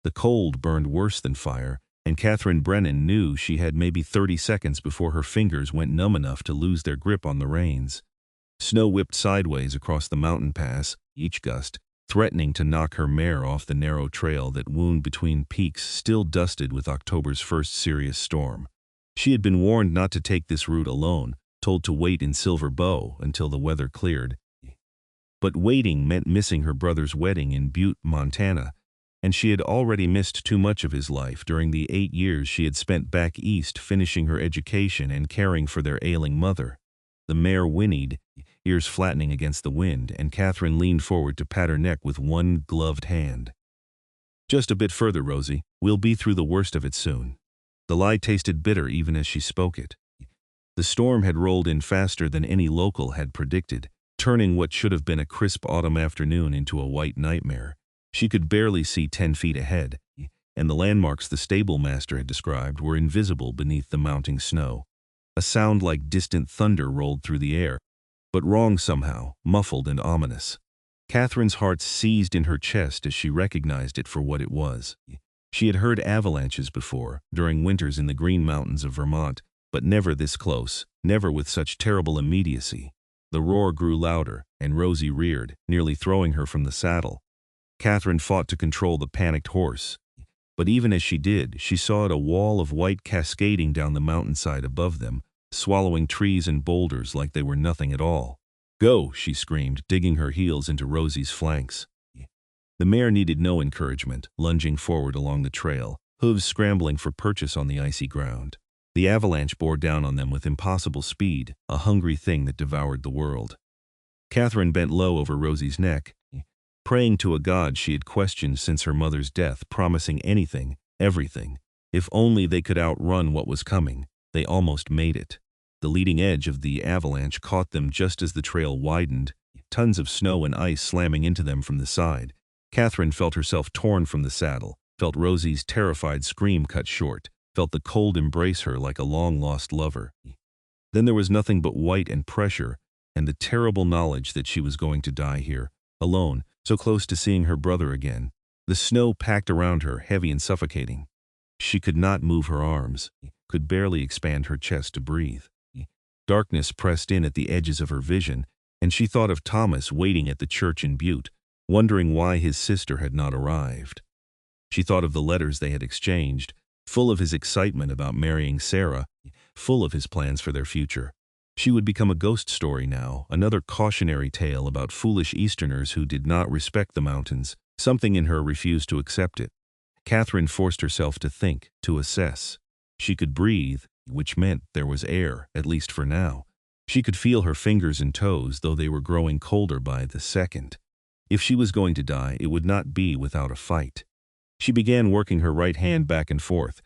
The cold burned worse than fire, and Katherine Brennan knew she had maybe 30 seconds before her fingers went numb enough to lose their grip on the reins. Snow whipped sideways across the mountain pass, each gust threatening to knock her mare off the narrow trail that wound between peaks still dusted with October's first serious storm. She had been warned not to take this route alone, told to wait in Silver Bow until the weather cleared. But waiting meant missing her brother's wedding in Butte, Montana, and she had already missed too much of his life during the 8 years she had spent back east finishing her education and caring for their ailing mother. The mare whinnied, ears flattening against the wind, and Katherine leaned forward to pat her neck with one gloved hand. "Just a bit further, Rosie. We'll be through the worst of it soon." The lie tasted bitter even as she spoke it. The storm had rolled in faster than any local had predicted, turning what should have been a crisp autumn afternoon into a white nightmare. She could barely see 10 feet ahead, and the landmarks the stable master had described were invisible beneath the mounting snow. A sound like distant thunder rolled through the air, but wrong somehow, muffled and ominous. Katherine's heart seized in her chest as she recognized it for what it was. She had heard avalanches before, during winters in the Green Mountains of Vermont, but never this close, never with such terrible immediacy. The roar grew louder, and Rosie reared, nearly throwing her from the saddle. Katherine fought to control the panicked horse, but even as she did, she saw it a wall of white cascading down the mountainside above them, swallowing trees and boulders like they were nothing at all. "Go," she screamed, digging her heels into Rosie's flanks. The mare needed no encouragement, lunging forward along the trail, hooves scrambling for purchase on the icy ground. The avalanche bore down on them with impossible speed, a hungry thing that devoured the world. Katherine bent low over Rosie's neck, praying to a god she had questioned since her mother's death, promising anything, everything. If only they could outrun what was coming. They almost made it. The leading edge of the avalanche caught them just as the trail widened, tons of snow and ice slamming into them from the side. Katherine felt herself torn from the saddle, felt Rosie's terrified scream cut short, felt the cold embrace her like a long-lost lover. Then there was nothing but white and pressure, and the terrible knowledge that she was going to die here, alone, so close to seeing her brother again. The snow packed around her, heavy and suffocating. She could not move her arms, could barely expand her chest to breathe. Darkness pressed in at the edges of her vision, and she thought of Thomas waiting at the church in Butte, wondering why his sister had not arrived. She thought of the letters they had exchanged, full of his excitement about marrying Sarah, full of his plans for their future. She would become a ghost story now, another cautionary tale about foolish Easterners who did not respect the mountains. Something in her refused to accept it. Katherine forced herself to think, to assess. She could breathe, which meant there was air, at least for now. She could feel her fingers and toes, though they were growing colder by the second. If she was going to die, it would not be without a fight. She began working her right hand back and forth,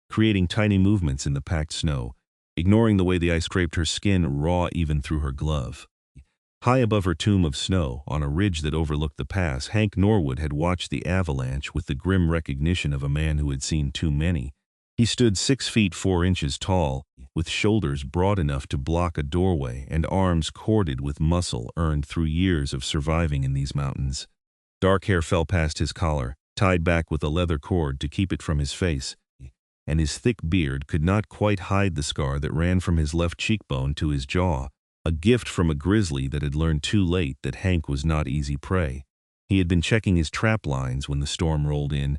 creating tiny movements in the packed snow, ignoring the way the ice scraped her skin raw even through her glove. High above her tomb of snow, on a ridge that overlooked the pass, Hank Norwood had watched the avalanche with the grim recognition of a man who had seen too many. He stood 6 feet 4 inches tall, with shoulders broad enough to block a doorway and arms corded with muscle earned through years of surviving in these mountains. Dark hair fell past his collar, tied back with a leather cord to keep it from his face, and his thick beard could not quite hide the scar that ran from his left cheekbone to his jaw, a gift from a grizzly that had learned too late that Hank was not easy prey. He had been checking his trap lines when the storm rolled in,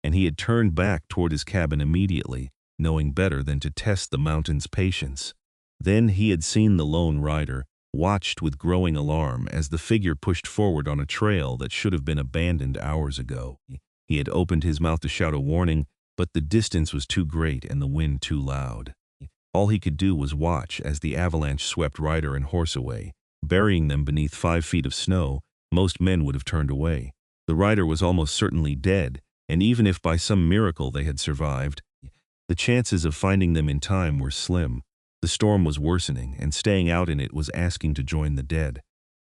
and he had turned back toward his cabin immediately, knowing better than to test the mountain's patience. Then he had seen the lone rider, watched with growing alarm as the figure pushed forward on a trail that should have been abandoned hours ago. He had opened his mouth to shout a warning, but the distance was too great and the wind too loud. All he could do was watch as the avalanche swept rider and horse away, burying them beneath 5 feet of snow. Most men would have turned away. The rider was almost certainly dead, and even if by some miracle they had survived, the chances of finding them in time were slim. The storm was worsening, and staying out in it was asking to join the dead.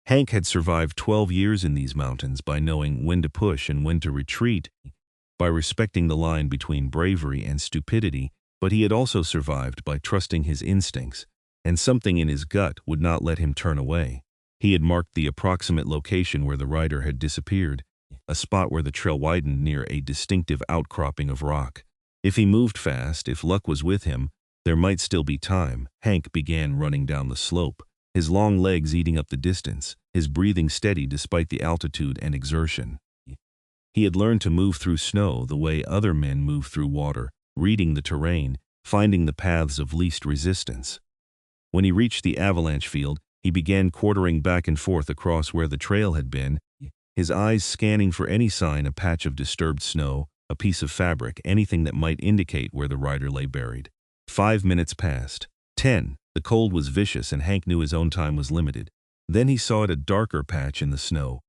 Hank had survived 12 years in these mountains by knowing when to push and when to retreat, by respecting the line between bravery and stupidity, but he had also survived by trusting his instincts, and something in his gut would not let him turn away. He had marked the approximate location where the rider had disappeared, a spot where the trail widened near a distinctive outcropping of rock. If he moved fast, if luck was with him, there might still be time. Hank began running down the slope, his long legs eating up the distance, his breathing steady despite the altitude and exertion. He had learned to move through snow the way other men move through water, reading the terrain, finding the paths of least resistance. When he reached the avalanche field, he began quartering back and forth across where the trail had been, his eyes scanning for any sign, a patch of disturbed snow, a piece of fabric, anything that might indicate where the rider lay buried. 5 minutes passed. 10. The cold was vicious and Hank knew his own time was limited. Then he saw it, a darker patch in the snow.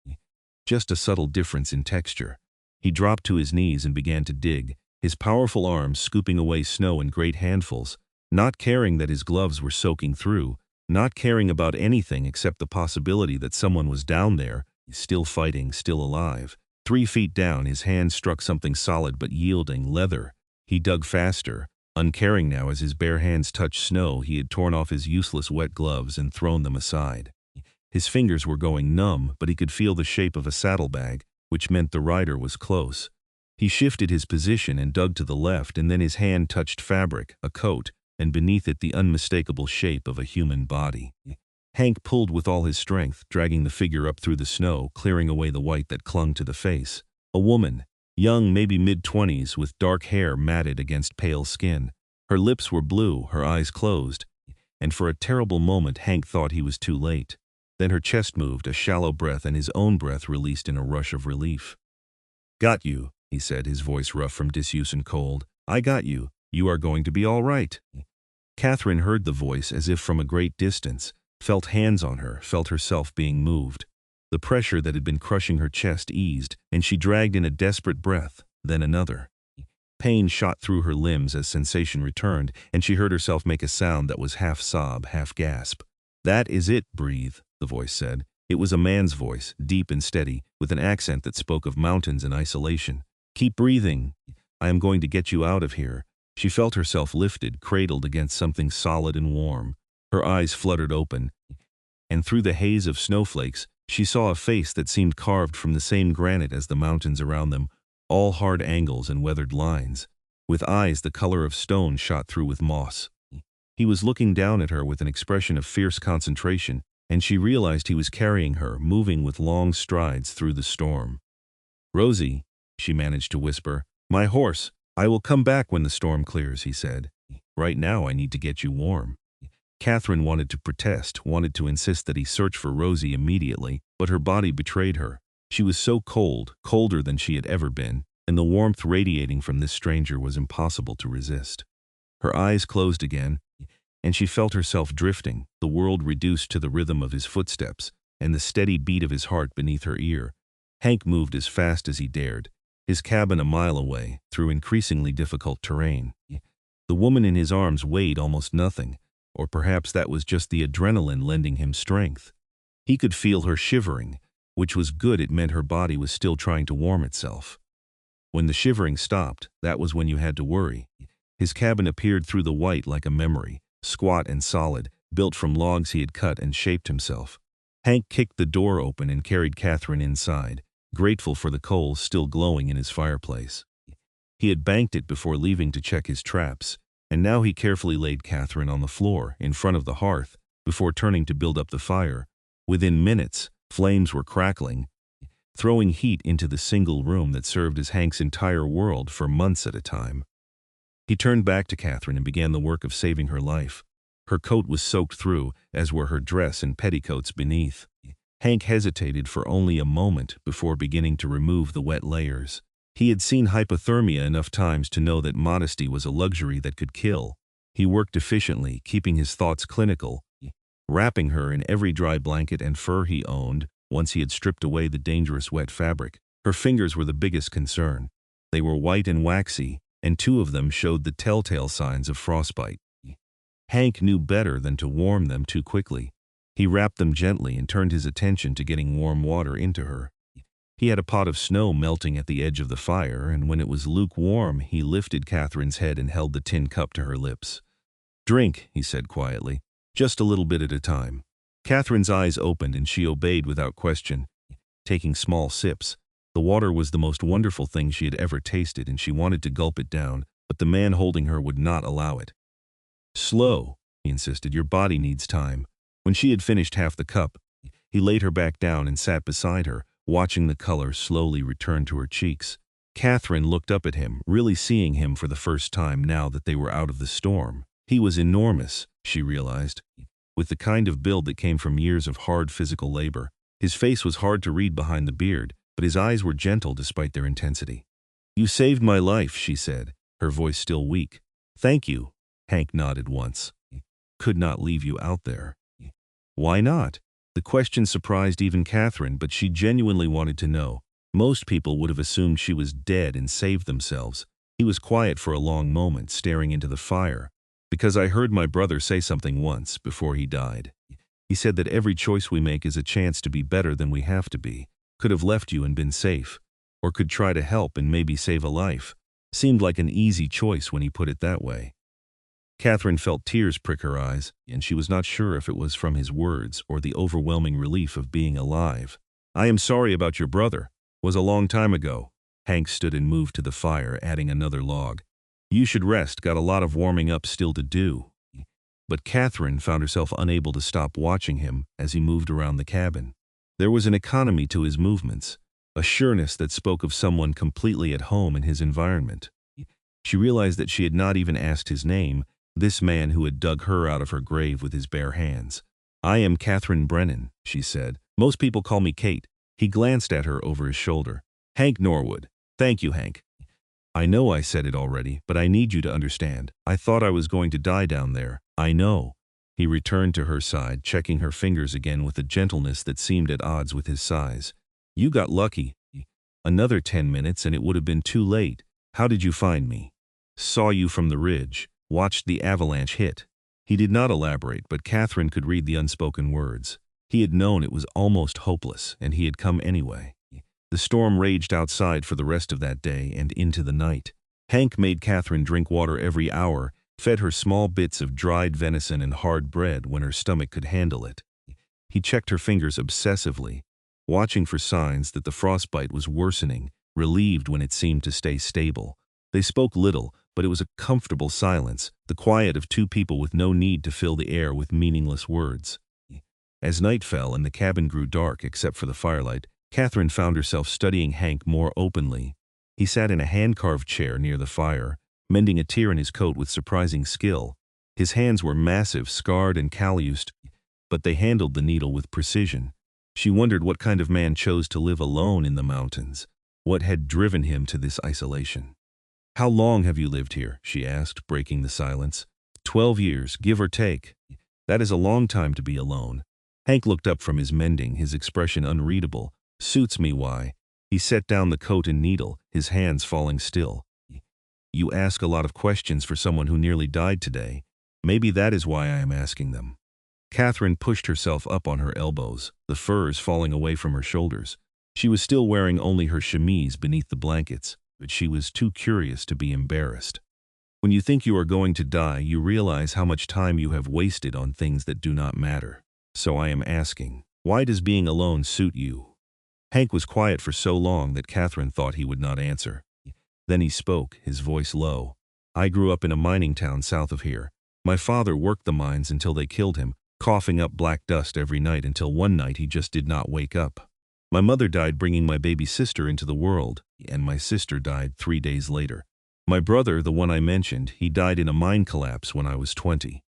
Just a subtle difference in texture. He dropped to his knees and began to dig, his powerful arms scooping away snow in great handfuls, not caring that his gloves were soaking through, not caring about anything except the possibility that someone was down there, still fighting, still alive. 3 feet down, his hand struck something solid but yielding, leather. He dug faster, uncaring now as his bare hands touched snow. He had torn off his useless wet gloves and thrown them aside. His fingers were going numb, but he could feel the shape of a saddlebag, which meant the rider was close. He shifted his position and dug to the left, and then his hand touched fabric, a coat, and beneath it the unmistakable shape of a human body. Hank pulled with all his strength, dragging the figure up through the snow, clearing away the white that clung to the face. A woman, young, maybe mid-20s, with dark hair matted against pale skin. Her lips were blue, her eyes closed, and for a terrible moment Hank thought he was too late. Then her chest moved, a shallow breath, and his own breath released in a rush of relief. "Got you," he said, his voice rough from disuse and cold. "I got you. You are going to be all right." Katherine heard the voice as if from a great distance, felt hands on her, felt herself being moved. The pressure that had been crushing her chest eased, and she dragged in a desperate breath, then another. Pain shot through her limbs as sensation returned, and she heard herself make a sound that was half sob, half gasp. "That is it, breathe," the voice said. It was a man's voice, deep and steady, with an accent that spoke of mountains and isolation. "Keep breathing. I am going to get you out of here." She felt herself lifted, cradled against something solid and warm. Her eyes fluttered open, and through the haze of snowflakes, she saw a face that seemed carved from the same granite as the mountains around them, all hard angles and weathered lines. With eyes the color of stone shot through with moss. He was looking down at her with an expression of fierce concentration, and she realized he was carrying her, moving with long strides through the storm. "Rosie," she managed to whisper. "My horse. I will come back when the storm clears," he said. "Right now I need to get you warm." Katherine wanted to protest, wanted to insist that he search for Rosie immediately, but her body betrayed her. She was so cold, colder than she had ever been, and the warmth radiating from this stranger was impossible to resist. Her eyes closed again, and she felt herself drifting, the world reduced to the rhythm of his footsteps and the steady beat of his heart beneath her ear. Hank moved as fast as he dared, his cabin a mile away, through increasingly difficult terrain. The woman in his arms weighed almost nothing, or perhaps that was just the adrenaline lending him strength. He could feel her shivering, which was good. It meant her body was still trying to warm itself. When the shivering stopped, that was when you had to worry. His cabin appeared through the white like a memory, squat and solid, built from logs he had cut and shaped himself. Hank kicked the door open and carried Katherine inside, grateful for the coals still glowing in his fireplace. He had banked it before leaving to check his traps, and now he carefully laid Katherine on the floor, in front of the hearth, before turning to build up the fire. Within minutes, flames were crackling, throwing heat into the single room that served as Hank's entire world for months at a time. He turned back to Katherine and began the work of saving her life. Her coat was soaked through, as were her dress and petticoats beneath. Hank hesitated for only a moment before beginning to remove the wet layers. He had seen hypothermia enough times to know that modesty was a luxury that could kill. He worked efficiently, keeping his thoughts clinical, wrapping her in every dry blanket and fur he owned. Once he had stripped away the dangerous wet fabric, her fingers were the biggest concern. They were white and waxy, and 2 of them showed the telltale signs of frostbite. Hank knew better than to warm them too quickly. He wrapped them gently and turned his attention to getting warm water into her. He had a pot of snow melting at the edge of the fire, and when it was lukewarm, he lifted Katherine's head and held the tin cup to her lips. "Drink," he said quietly, "just a little bit at a time." Katherine's eyes opened and she obeyed without question, taking small sips, The water was the most wonderful thing she had ever tasted, and she wanted to gulp it down, but the man holding her would not allow it. "Slow," he insisted. "Your body needs time." When she had finished half the cup, he laid her back down and sat beside her, watching the color slowly return to her cheeks. Katherine looked up at him, really seeing him for the first time now that they were out of the storm. He was enormous, she realized, with the kind of build that came from years of hard physical labor. His face was hard to read behind the beard, but his eyes were gentle despite their intensity. "You saved my life," she said, her voice still weak. "Thank you." Hank nodded once. "Could not leave you out there." "Why not?" The question surprised even Katherine, but she genuinely wanted to know. Most people would have assumed she was dead and saved themselves. He was quiet for a long moment, staring into the fire. "Because I heard my brother say something once, before he died. He said that every choice we make is a chance to be better than we have to be. Could have left you and been safe. Or could try to help and maybe save a life." Seemed like an easy choice when he put it that way. Katherine felt tears prick her eyes, and she was not sure if it was from his words or the overwhelming relief of being alive. "I am sorry about your brother. Was a long time ago." Hank stood and moved to the fire, adding another log. "You should rest, got a lot of warming up still to do." But Katherine found herself unable to stop watching him as he moved around the cabin. There was an economy to his movements, a sureness that spoke of someone completely at home in his environment. She realized that she had not even asked his name, this man who had dug her out of her grave with his bare hands. "I am Katherine Brennan," she said. "Most people call me Kate." He glanced at her over his shoulder. "Hank Norwood." "Thank you, Hank." "I know I said it already, but I need you to understand. I thought I was going to die down there." "I know." He returned to her side, checking her fingers again with a gentleness that seemed at odds with his size. "You got lucky. Another 10 minutes and it would have been too late. How did you find me?" "Saw you from the ridge. Watched the Avalanche hit." He did not elaborate, but Katherine could read the unspoken words. He had known it was almost hopeless, and he had come anyway. The storm raged outside for the rest of that day and into the night. Hank made Katherine drink water every hour, fed her small bits of dried venison and hard bread when her stomach could handle it. He checked her fingers obsessively, watching for signs that the frostbite was worsening, relieved when it seemed to stay stable. They spoke little, but it was a comfortable silence, the quiet of two people with no need to fill the air with meaningless words. As night fell and the cabin grew dark except for the firelight, Katherine found herself studying Hank more openly. He sat in a hand-carved chair near the fire, mending a tear in his coat with surprising skill. His hands were massive, scarred and calloused, but they handled the needle with precision. She wondered what kind of man chose to live alone in the mountains. What had driven him to this isolation? "How long have you lived here?" she asked, breaking the silence. 12 years, give or take. That is a long time to be alone." Hank looked up from his mending, his expression unreadable. "Suits me why." He set down the coat and needle, his hands falling still. "You ask a lot of questions for someone who nearly died today. Maybe that is why I am asking them." Katherine pushed herself up on her elbows, the furs falling away from her shoulders. She was still wearing only her chemise beneath the blankets, but she was too curious to be embarrassed. "When you think you are going to die, you realize how much time you have wasted on things that do not matter. So I am asking, why does being alone suit you?" Hank was quiet for so long that Katherine thought he would not answer. Then he spoke, his voice low. "I grew up in a mining town south of here. My father worked the mines until they killed him, coughing up black dust every night until one night he just did not wake up. My mother died bringing my baby sister into the world, and my sister died 3 days later. My brother, the one I mentioned, he died in a mine collapse when I was 20.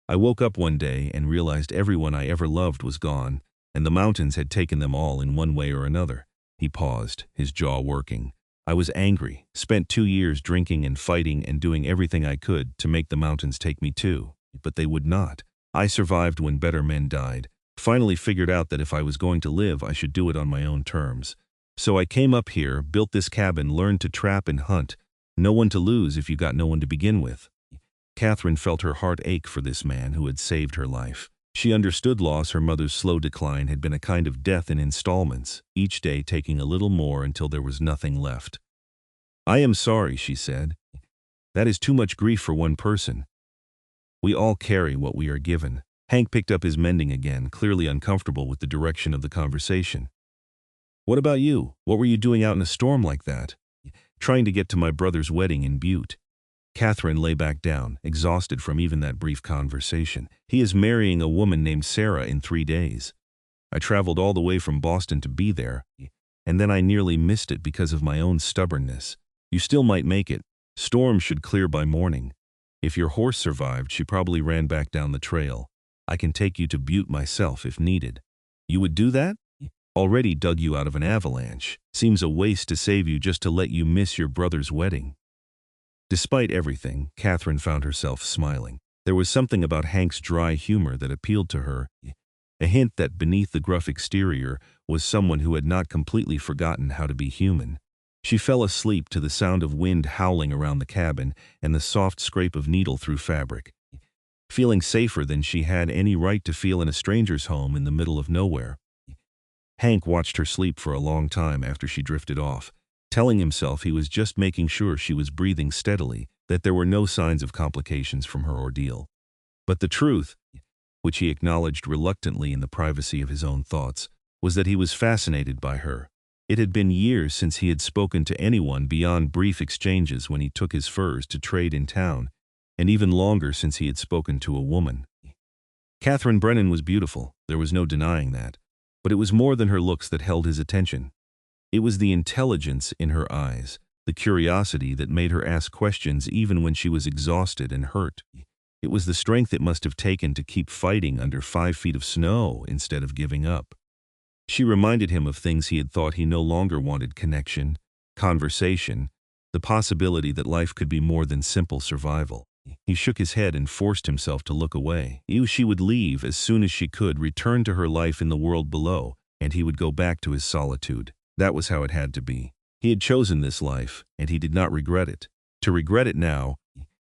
I woke up one day and realized everyone I ever loved was gone, and the mountains had taken them all in one way or another." He paused, his jaw working. "I was angry, spent 2 years drinking and fighting and doing everything I could to make the mountains take me too, but they would not. I survived when better men died. Finally figured out that if I was going to live, I should do it on my own terms. So I came up here, built this cabin, learned to trap and hunt. No one to lose if you got no one to begin with." Katherine felt her heart ache for this man who had saved her life. She understood loss. Her mother's slow decline had been a kind of death in installments, each day taking a little more until there was nothing left. "I am sorry," she said. "That is too much grief for one person. We all carry what we are given." Hank picked up his mending again, clearly uncomfortable with the direction of the conversation. What about you? What were you doing out in a storm like that? Trying to get to my brother's wedding in Butte. Katherine lay back down, exhausted from even that brief conversation. He is marrying a woman named Sarah in 3 days. I traveled all the way from Boston to be there, and then I nearly missed it because of my own stubbornness. You still might make it. Storm should clear by morning. If your horse survived, she probably ran back down the trail. I can take you to Butte myself if needed. You would do that? Already dug you out of an avalanche. Seems a waste to save you just to let you miss your brother's wedding. Despite everything, Katherine found herself smiling. There was something about Hank's dry humor that appealed to her, a hint that beneath the gruff exterior was someone who had not completely forgotten how to be human. She fell asleep to the sound of wind howling around the cabin and the soft scrape of needle through fabric, feeling safer than she had any right to feel in a stranger's home in the middle of nowhere. Hank watched her sleep for a long time after she drifted off, telling himself he was just making sure she was breathing steadily, that there were no signs of complications from her ordeal. But the truth, which he acknowledged reluctantly in the privacy of his own thoughts, was that he was fascinated by her. It had been years since he had spoken to anyone beyond brief exchanges when he took his furs to trade in town, and even longer since he had spoken to a woman. Katherine Brennan was beautiful, there was no denying that. But it was more than her looks that held his attention. It was the intelligence in her eyes, the curiosity that made her ask questions even when she was exhausted and hurt. It was the strength it must have taken to keep fighting under 5 feet of snow instead of giving up. She reminded him of things he had thought he no longer wanted: connection, conversation, the possibility that life could be more than simple survival. He shook his head and forced himself to look away. She would leave as soon as she could, return to her life in the world below, and he would go back to his solitude. That was how it had to be. He had chosen this life, and he did not regret it. To regret it now,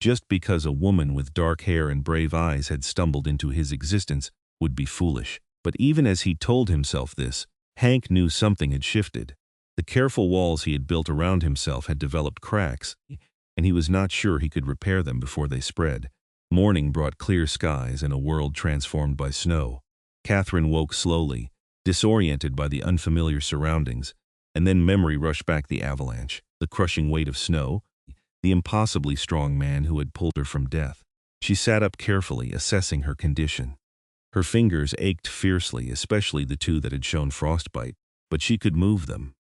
just because a woman with dark hair and brave eyes had stumbled into his existence, would be foolish. But even as he told himself this, Hank knew something had shifted. The careful walls he had built around himself had developed cracks, and he was not sure he could repair them before they spread. Morning brought clear skies and a world transformed by snow. Katherine woke slowly, disoriented by the unfamiliar surroundings, and then memory rushed back: the avalanche, the crushing weight of snow, the impossibly strong man who had pulled her from death. She sat up carefully, assessing her condition. Her fingers ached fiercely, especially the 2 that had shown frostbite, but she could move them.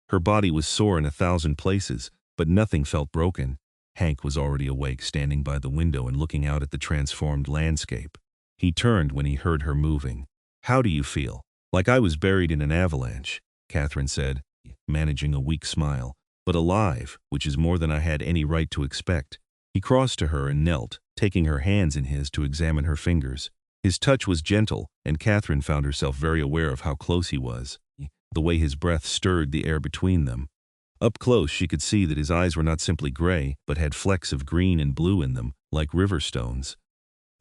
Her body was sore in 1,000 places, but nothing felt broken. Hank was already awake, standing by the window and looking out at the transformed landscape. He turned when he heard her moving. "How do you feel?" "Like I was buried in an avalanche," Katherine said, managing a weak smile. "But alive, which is more than I had any right to expect." He crossed to her and knelt, taking her hands in his to examine her fingers. His touch was gentle, and Katherine found herself very aware of how close he was, the way his breath stirred the air between them. Up close, she could see that his eyes were not simply gray, but had flecks of green and blue in them, like river stones.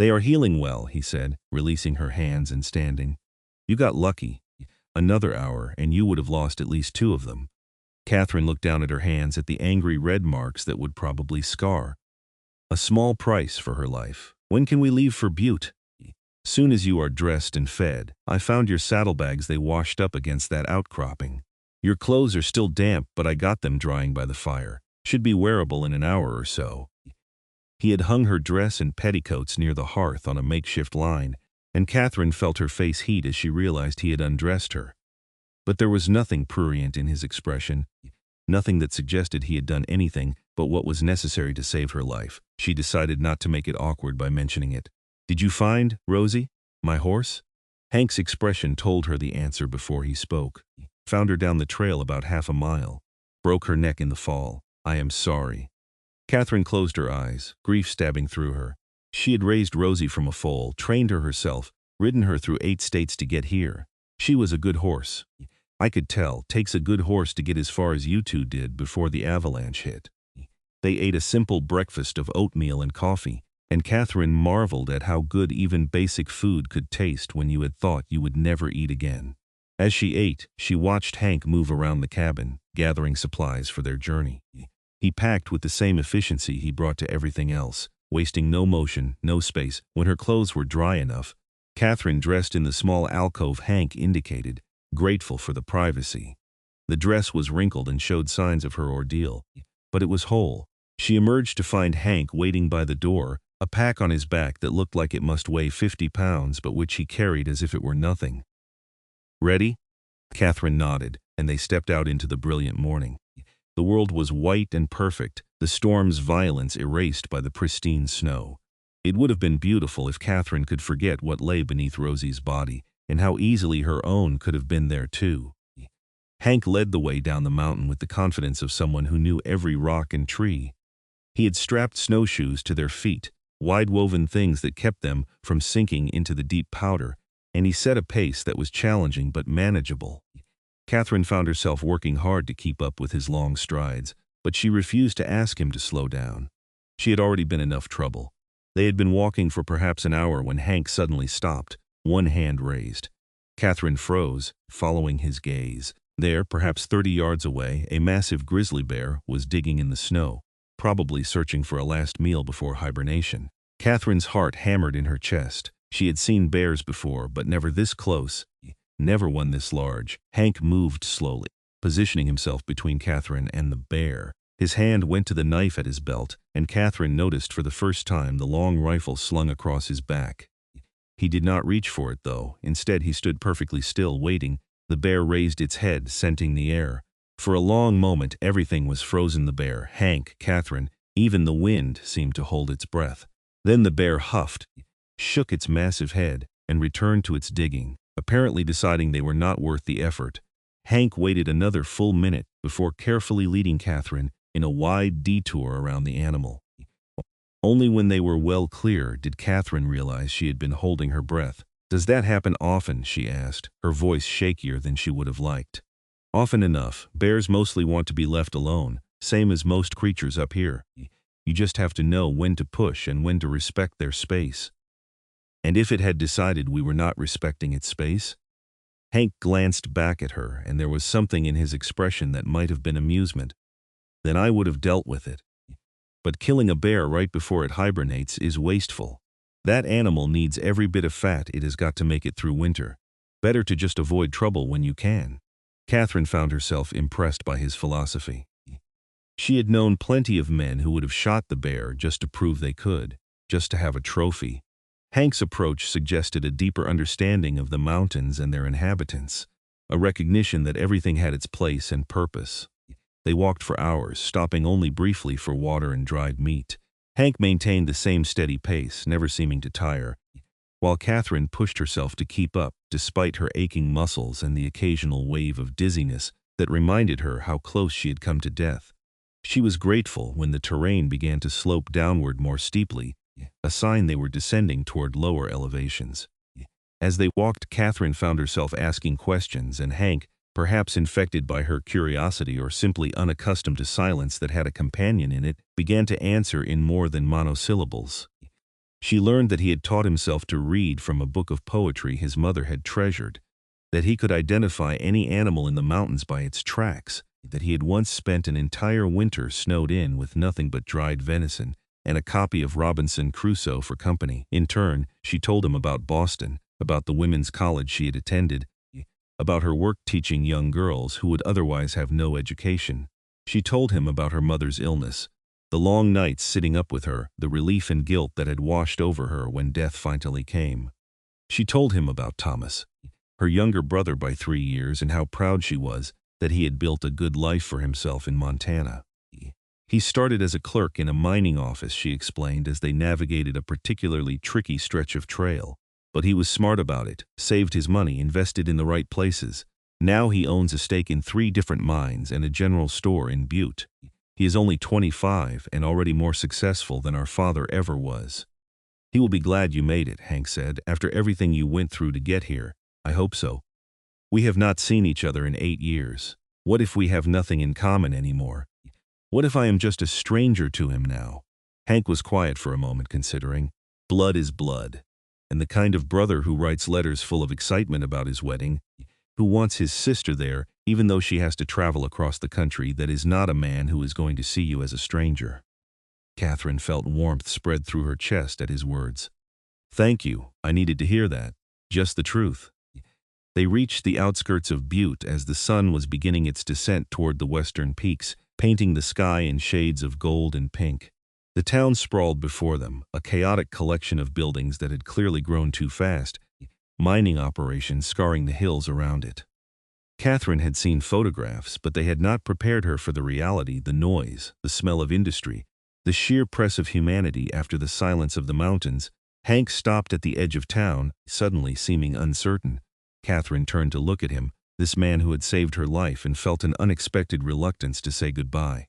"They are healing well," he said, releasing her hands and standing. "You got lucky. Another hour, and you would have lost at least 2 of them." Katherine looked down at her hands, at the angry red marks that would probably scar. A small price for her life. "When can we leave for Butte?" "Soon as you are dressed and fed. I found your saddlebags. They washed up against that outcropping. Your clothes are still damp, but I got them drying by the fire. Should be wearable in an hour or so." He had hung her dress and petticoats near the hearth on a makeshift line, and Katherine felt her face heat as she realized he had undressed her. But there was nothing prurient in his expression, nothing that suggested he had done anything but what was necessary to save her life. She decided not to make it awkward by mentioning it. "Did you find Rosie, my horse?" Hank's expression told her the answer before he spoke. "Found her down the trail about half a mile. Broke her neck in the fall. I am sorry." Katherine closed her eyes, grief stabbing through her. She had raised Rosie from a foal, trained her herself, ridden her through 8 states to get here. She was a good horse. I could tell. Takes a good horse to get as far as you 2 did before the avalanche hit. They ate a simple breakfast of oatmeal and coffee, and Katherine marveled at how good even basic food could taste when you had thought you would never eat again. As she ate, she watched Hank move around the cabin, gathering supplies for their journey. He packed with the same efficiency he brought to everything else, wasting no motion, no space. When her clothes were dry enough, Katherine dressed in the small alcove Hank indicated, grateful for the privacy. The dress was wrinkled and showed signs of her ordeal, but it was whole. She emerged to find Hank waiting by the door, a pack on his back that looked like it must weigh 50 pounds but which he carried as if it were nothing. "Ready?" Katherine nodded, and they stepped out into the brilliant morning. The world was white and perfect, the storm's violence erased by the pristine snow. It would have been beautiful if Katherine could forget what lay beneath Rosie's body, and how easily her own could have been there too. Hank led the way down the mountain with the confidence of someone who knew every rock and tree. He had strapped snowshoes to their feet, wide-woven things that kept them from sinking into the deep powder, and he set a pace that was challenging but manageable. Katherine found herself working hard to keep up with his long strides, but she refused to ask him to slow down. She had already been enough trouble. They had been walking for perhaps an hour when Hank suddenly stopped, one hand raised. Katherine froze, following his gaze. There, perhaps 30 yards away, a massive grizzly bear was digging in the snow, probably searching for a last meal before hibernation. Katherine's heart hammered in her chest. She had seen bears before, but never this close, never one this large. Hank moved slowly, positioning himself between Katherine and the bear. His hand went to the knife at his belt, and Katherine noticed for the first time the long rifle slung across his back. He did not reach for it, though. Instead, he stood perfectly still, waiting. The bear raised its head, scenting the air. For a long moment, everything was frozen. The bear, Hank, Katherine, even the wind seemed to hold its breath. Then the bear huffed, shook its massive head, and returned to its digging, apparently deciding they were not worth the effort. Hank waited another full minute before carefully leading Katherine in a wide detour around the animal. Only when they were well clear did Katherine realize she had been holding her breath. "Does that happen often?" she asked, her voice shakier than she would have liked. "Often enough. Bears mostly want to be left alone, same as most creatures up here. You just have to know when to push and when to respect their space." "And if it had decided we were not respecting its space?" Hank glanced back at her, and there was something in his expression that might have been amusement. "Then I would have dealt with it. But killing a bear right before it hibernates is wasteful. That animal needs every bit of fat it has got to make it through winter. Better to just avoid trouble when you can." Katherine found herself impressed by his philosophy. She had known plenty of men who would have shot the bear just to prove they could, just to have a trophy. Hank's approach suggested a deeper understanding of the mountains and their inhabitants, a recognition that everything had its place and purpose. They walked for hours, stopping only briefly for water and dried meat. Hank maintained the same steady pace, never seeming to tire, while Katherine pushed herself to keep up, despite her aching muscles and the occasional wave of dizziness that reminded her how close she had come to death. She was grateful when the terrain began to slope downward more steeply, a sign they were descending toward lower elevations. As they walked, Katherine found herself asking questions, and Hank, perhaps infected by her curiosity or simply unaccustomed to silence that had a companion in it, began to answer in more than monosyllables. She learned that he had taught himself to read from a book of poetry his mother had treasured, that he could identify any animal in the mountains by its tracks, that he had once spent an entire winter snowed in with nothing but dried venison, and a copy of Robinson Crusoe for company. In turn, she told him about Boston, about the women's college she had attended, about her work teaching young girls who would otherwise have no education. She told him about her mother's illness, the long nights sitting up with her, the relief and guilt that had washed over her when death finally came. She told him about Thomas, her younger brother by 3 years, and how proud she was that he had built a good life for himself in Montana. He started as a clerk in a mining office, she explained, as they navigated a particularly tricky stretch of trail. But he was smart about it, saved his money, invested in the right places. Now he owns a stake in 3 different mines and a general store in Butte. He is only 25 and already more successful than our father ever was. "He will be glad you made it," Hank said, "after everything you went through to get here." "I hope so. We have not seen each other in 8 years. What if we have nothing in common anymore? What if I am just a stranger to him now?" Hank was quiet for a moment, considering. Blood is blood. And the kind of brother who writes letters full of excitement about his wedding, who wants his sister there even though she has to travel across the country, that is not a man who is going to see you as a stranger. Katherine felt warmth spread through her chest at his words. "Thank you. I needed to hear that. Just the truth." They reached the outskirts of Butte as the sun was beginning its descent toward the western peaks, painting the sky in shades of gold and pink. The town sprawled before them, a chaotic collection of buildings that had clearly grown too fast, mining operations scarring the hills around it. Katherine had seen photographs, but they had not prepared her for the reality, the noise, the smell of industry, the sheer press of humanity after the silence of the mountains. Hank stopped at the edge of town, suddenly seeming uncertain. Katherine turned to look at him, this man who had saved her life, and felt an unexpected reluctance to say goodbye.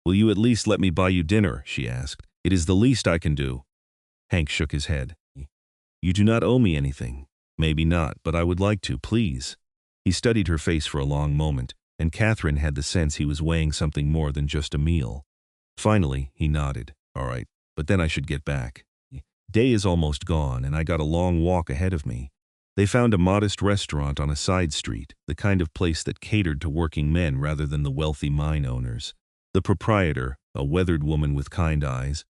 "Will you at least let me buy you dinner?" she asked. "It is the least I can do." Hank shook his head. "You do not owe me anything." "Maybe not, but I would like to, please." He studied her face for a long moment, and Katherine had the sense he was weighing something more than just a meal. Finally, he nodded. "All right, but then I should get back. Day is almost gone, and I got a long walk ahead of me." They found a modest restaurant on a side street, the kind of place that catered to working men rather than the wealthy mine owners. The proprietor, a weathered woman with kind eyes,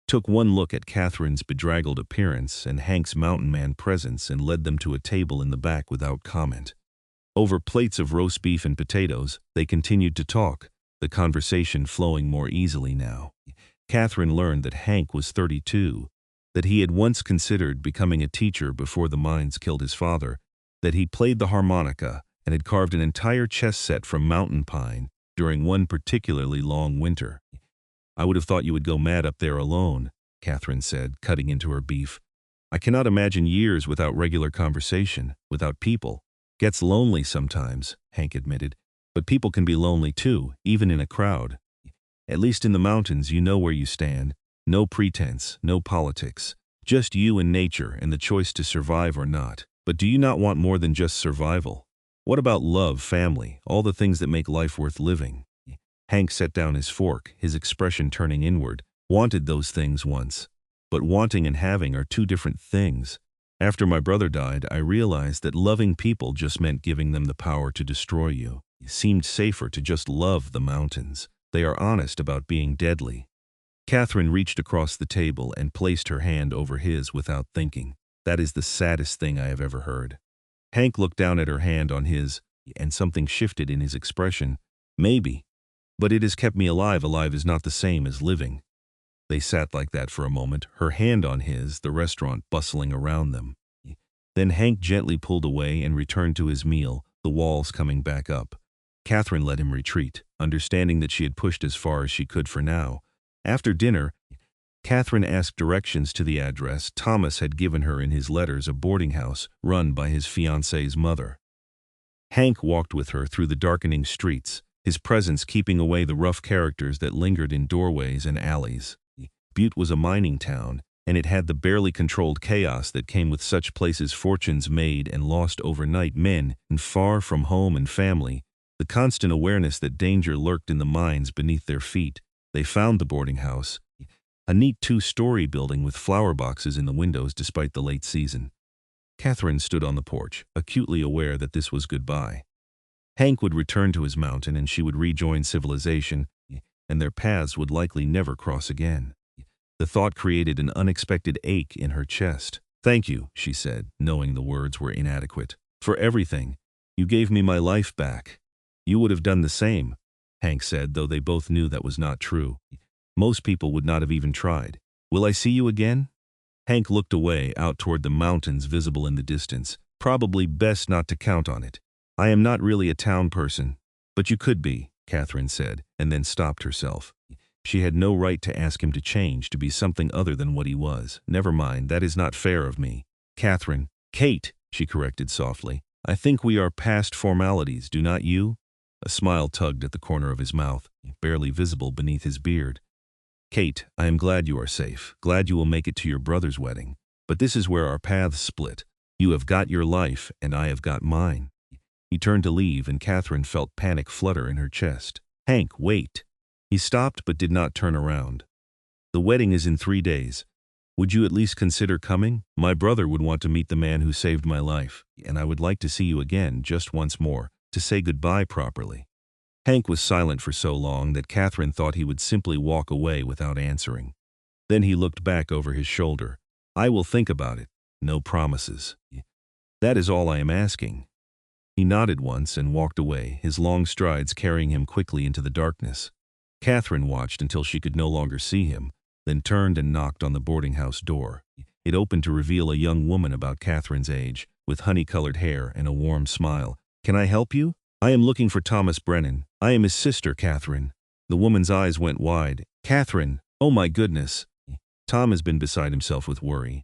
took one look at Katherine's bedraggled appearance and Hank's mountain man presence and led them to a table in the back without comment. Over plates of roast beef and potatoes, they continued to talk, the conversation flowing more easily now. Katherine learned that Hank was 32, that he had once considered becoming a teacher before the mines killed his father, that he played the harmonica and had carved an entire chess set from mountain pine during one particularly long winter. "I would have thought you would go mad up there alone," Katherine said, cutting into her beef. "I cannot imagine years without regular conversation, without people." "Gets lonely sometimes," Hank admitted. "But people can be lonely too, even in a crowd. At least in the mountains you know where you stand. No pretense, no politics. Just you and nature and the choice to survive or not. But do you not want more than just survival? What about love, family, all the things that make life worth living?" Hank set down his fork, his expression turning inward. "Wanted those things once. But wanting and having are two different things. After my brother died, I realized that loving people just meant giving them the power to destroy you. It seemed safer to just love the mountains. They are honest about being deadly." Katherine reached across the table and placed her hand over his without thinking. "That is the saddest thing I have ever heard." Hank looked down at her hand on his, and something shifted in his expression. "Maybe. But it has kept me alive. Alive is not the same as living." They sat like that for a moment, her hand on his, the restaurant bustling around them. Then Hank gently pulled away and returned to his meal, the walls coming back up. Katherine let him retreat, understanding that she had pushed as far as she could for now. After dinner, Katherine asked directions to the address Thomas had given her in his letters, a boarding house run by his fiancée's mother. Hank walked with her through the darkening streets, his presence keeping away the rough characters that lingered in doorways and alleys. Butte was a mining town, and it had the barely controlled chaos that came with such places, fortunes made and lost overnight, men and far from home and family, the constant awareness that danger lurked in the mines beneath their feet. They found the boarding house, a neat 2-story building with flower boxes in the windows despite the late season. Katherine stood on the porch, acutely aware that this was goodbye. Hank would return to his mountain and she would rejoin civilization, and their paths would likely never cross again. The thought created an unexpected ache in her chest. "Thank you," she said, knowing the words were inadequate. "For everything. You gave me my life back." "You would have done the same," Hank said, though they both knew that was not true. "Most people would not have even tried." "Will I see you again?" Hank looked away, out toward the mountains visible in the distance. "Probably best not to count on it. I am not really a town person." "But you could be," Katherine said, and then stopped herself. She had no right to ask him to change, to be something other than what he was. "Never mind, that is not fair of me." "Katherine." "Kate," she corrected softly. "I think we are past formalities, do not you?" A smile tugged at the corner of his mouth, barely visible beneath his beard. "Kate, I am glad you are safe, glad you will make it to your brother's wedding. But this is where our paths split. You have got your life, and I have got mine." He turned to leave, and Katherine felt panic flutter in her chest. "Hank, wait." He stopped but did not turn around. "The wedding is in 3 days. Would you at least consider coming? My brother would want to meet the man who saved my life, and I would like to see you again just once more, to say goodbye properly." Hank was silent for so long that Katherine thought he would simply walk away without answering. Then he looked back over his shoulder. "I will think about it. No promises." That is all I am asking." He nodded once and walked away, his long strides carrying him quickly into the darkness. Katherine watched until she could no longer see him, then turned and knocked on the boarding house door. It opened to reveal a young woman about Katherine's age, with honey-colored hair and a warm smile. "Can I help you?" "I am looking for Thomas Brennan. I am his sister, Katherine." The woman's eyes went wide. "Katherine, oh my goodness." Tom has been beside himself with worry.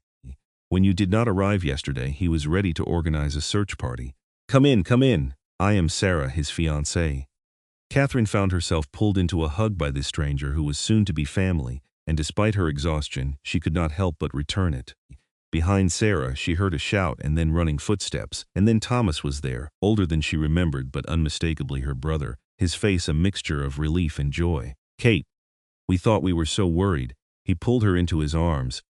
"When you did not arrive yesterday, he was ready to organize a search party." Come in, come in. I am Sarah, his fiancée." Katherine found herself pulled into a hug by this stranger who was soon to be family, and despite her exhaustion, she could not help but return it. Behind Sarah, she heard a shout and then running footsteps, and then Thomas was there, older than she remembered but unmistakably her brother, his face a mixture of relief and joy. "Kate, we thought we were so worried." He pulled her into his arms,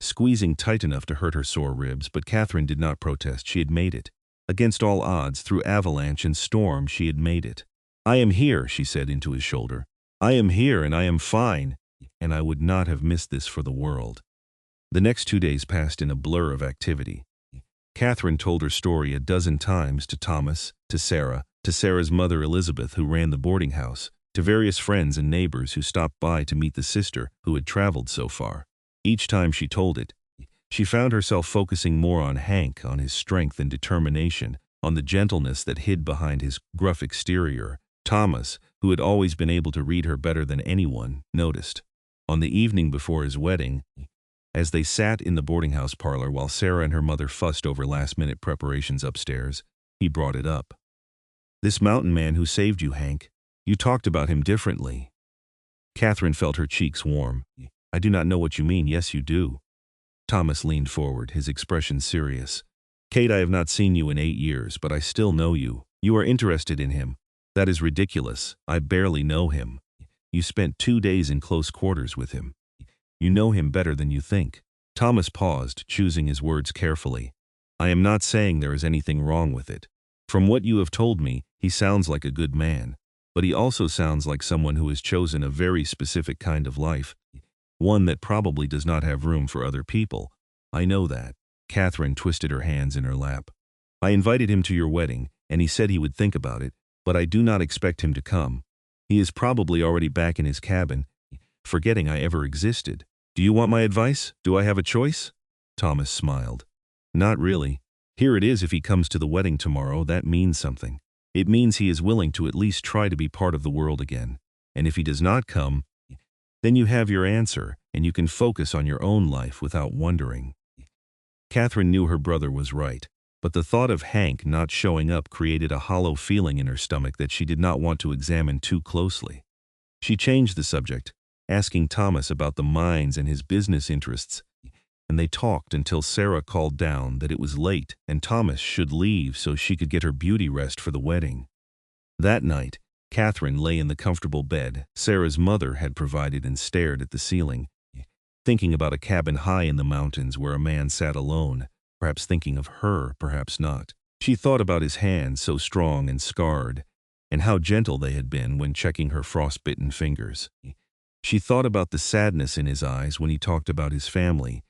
squeezing tight enough to hurt her sore ribs, but Katherine did not protest. She had made it. Against all odds, through avalanche and storm, she had made it. "I am here," she said into his shoulder. "I am here and I am fine, and I would not have missed this for the world." The next 2 days passed in a blur of activity. Katherine told her story a dozen times to Thomas, to Sarah's mother Elizabeth who ran the boarding house, to various friends and neighbors who stopped by to meet the sister who had traveled so far. Each time she told it, she found herself focusing more on Hank, on his strength and determination, on the gentleness that hid behind his gruff exterior. Thomas, who had always been able to read her better than anyone, noticed. On the evening before his wedding, as they sat in the boarding house parlor while Sarah and her mother fussed over last-minute preparations upstairs, he brought it up. "This mountain man who saved you, Hank, you talked about him differently." Katherine felt her cheeks warm. "I do not know what you mean." "Yes, you do." Thomas leaned forward, his expression serious. "Kate, I have not seen you in 8 years, but I still know you. You are interested in him. That is ridiculous. I barely know him. You spent 2 days in close quarters with him. You know him better than you think." Thomas paused, choosing his words carefully. "I am not saying there is anything wrong with it. From what you have told me, he sounds like a good man, but he also sounds like someone who has chosen a very specific kind of life, one that probably does not have room for other people. I know that." Katherine twisted her hands in her lap. "I invited him to your wedding, and he said he would think about it, but I do not expect him to come. He is probably already back in his cabin, forgetting I ever existed. Do you want my advice? Do I have a choice?" Thomas smiled. "Not really. Here it is. If he comes to the wedding tomorrow, that means something. It means he is willing to at least try to be part of the world again. And if he does not come, then you have your answer, and you can focus on your own life without wondering." Katherine knew her brother was right, but the thought of Hank not showing up created a hollow feeling in her stomach that she did not want to examine too closely. She changed the subject, asking Thomas about the mines and his business interests, and they talked until Sarah called down that it was late and Thomas should leave so she could get her beauty rest for the wedding. That night, Katherine lay in the comfortable bed Sarah's mother had provided and stared at the ceiling, thinking about a cabin high in the mountains where a man sat alone, perhaps thinking of her, perhaps not. She thought about his hands so strong and scarred, and how gentle they had been when checking her frostbitten fingers. She thought about the sadness in his eyes when he talked about his family,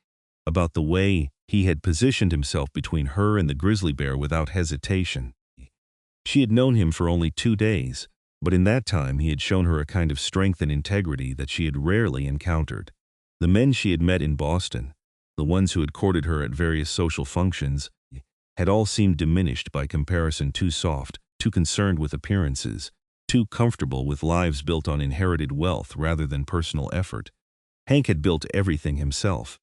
about the way he had positioned himself between her and the grizzly bear without hesitation. She had known him for only 2 days, but in that time he had shown her a kind of strength and integrity that she had rarely encountered. The men she had met in Boston, the ones who had courted her at various social functions, had all seemed diminished by comparison, too soft, too concerned with appearances, too comfortable with lives built on inherited wealth rather than personal effort. Hank had built everything himself.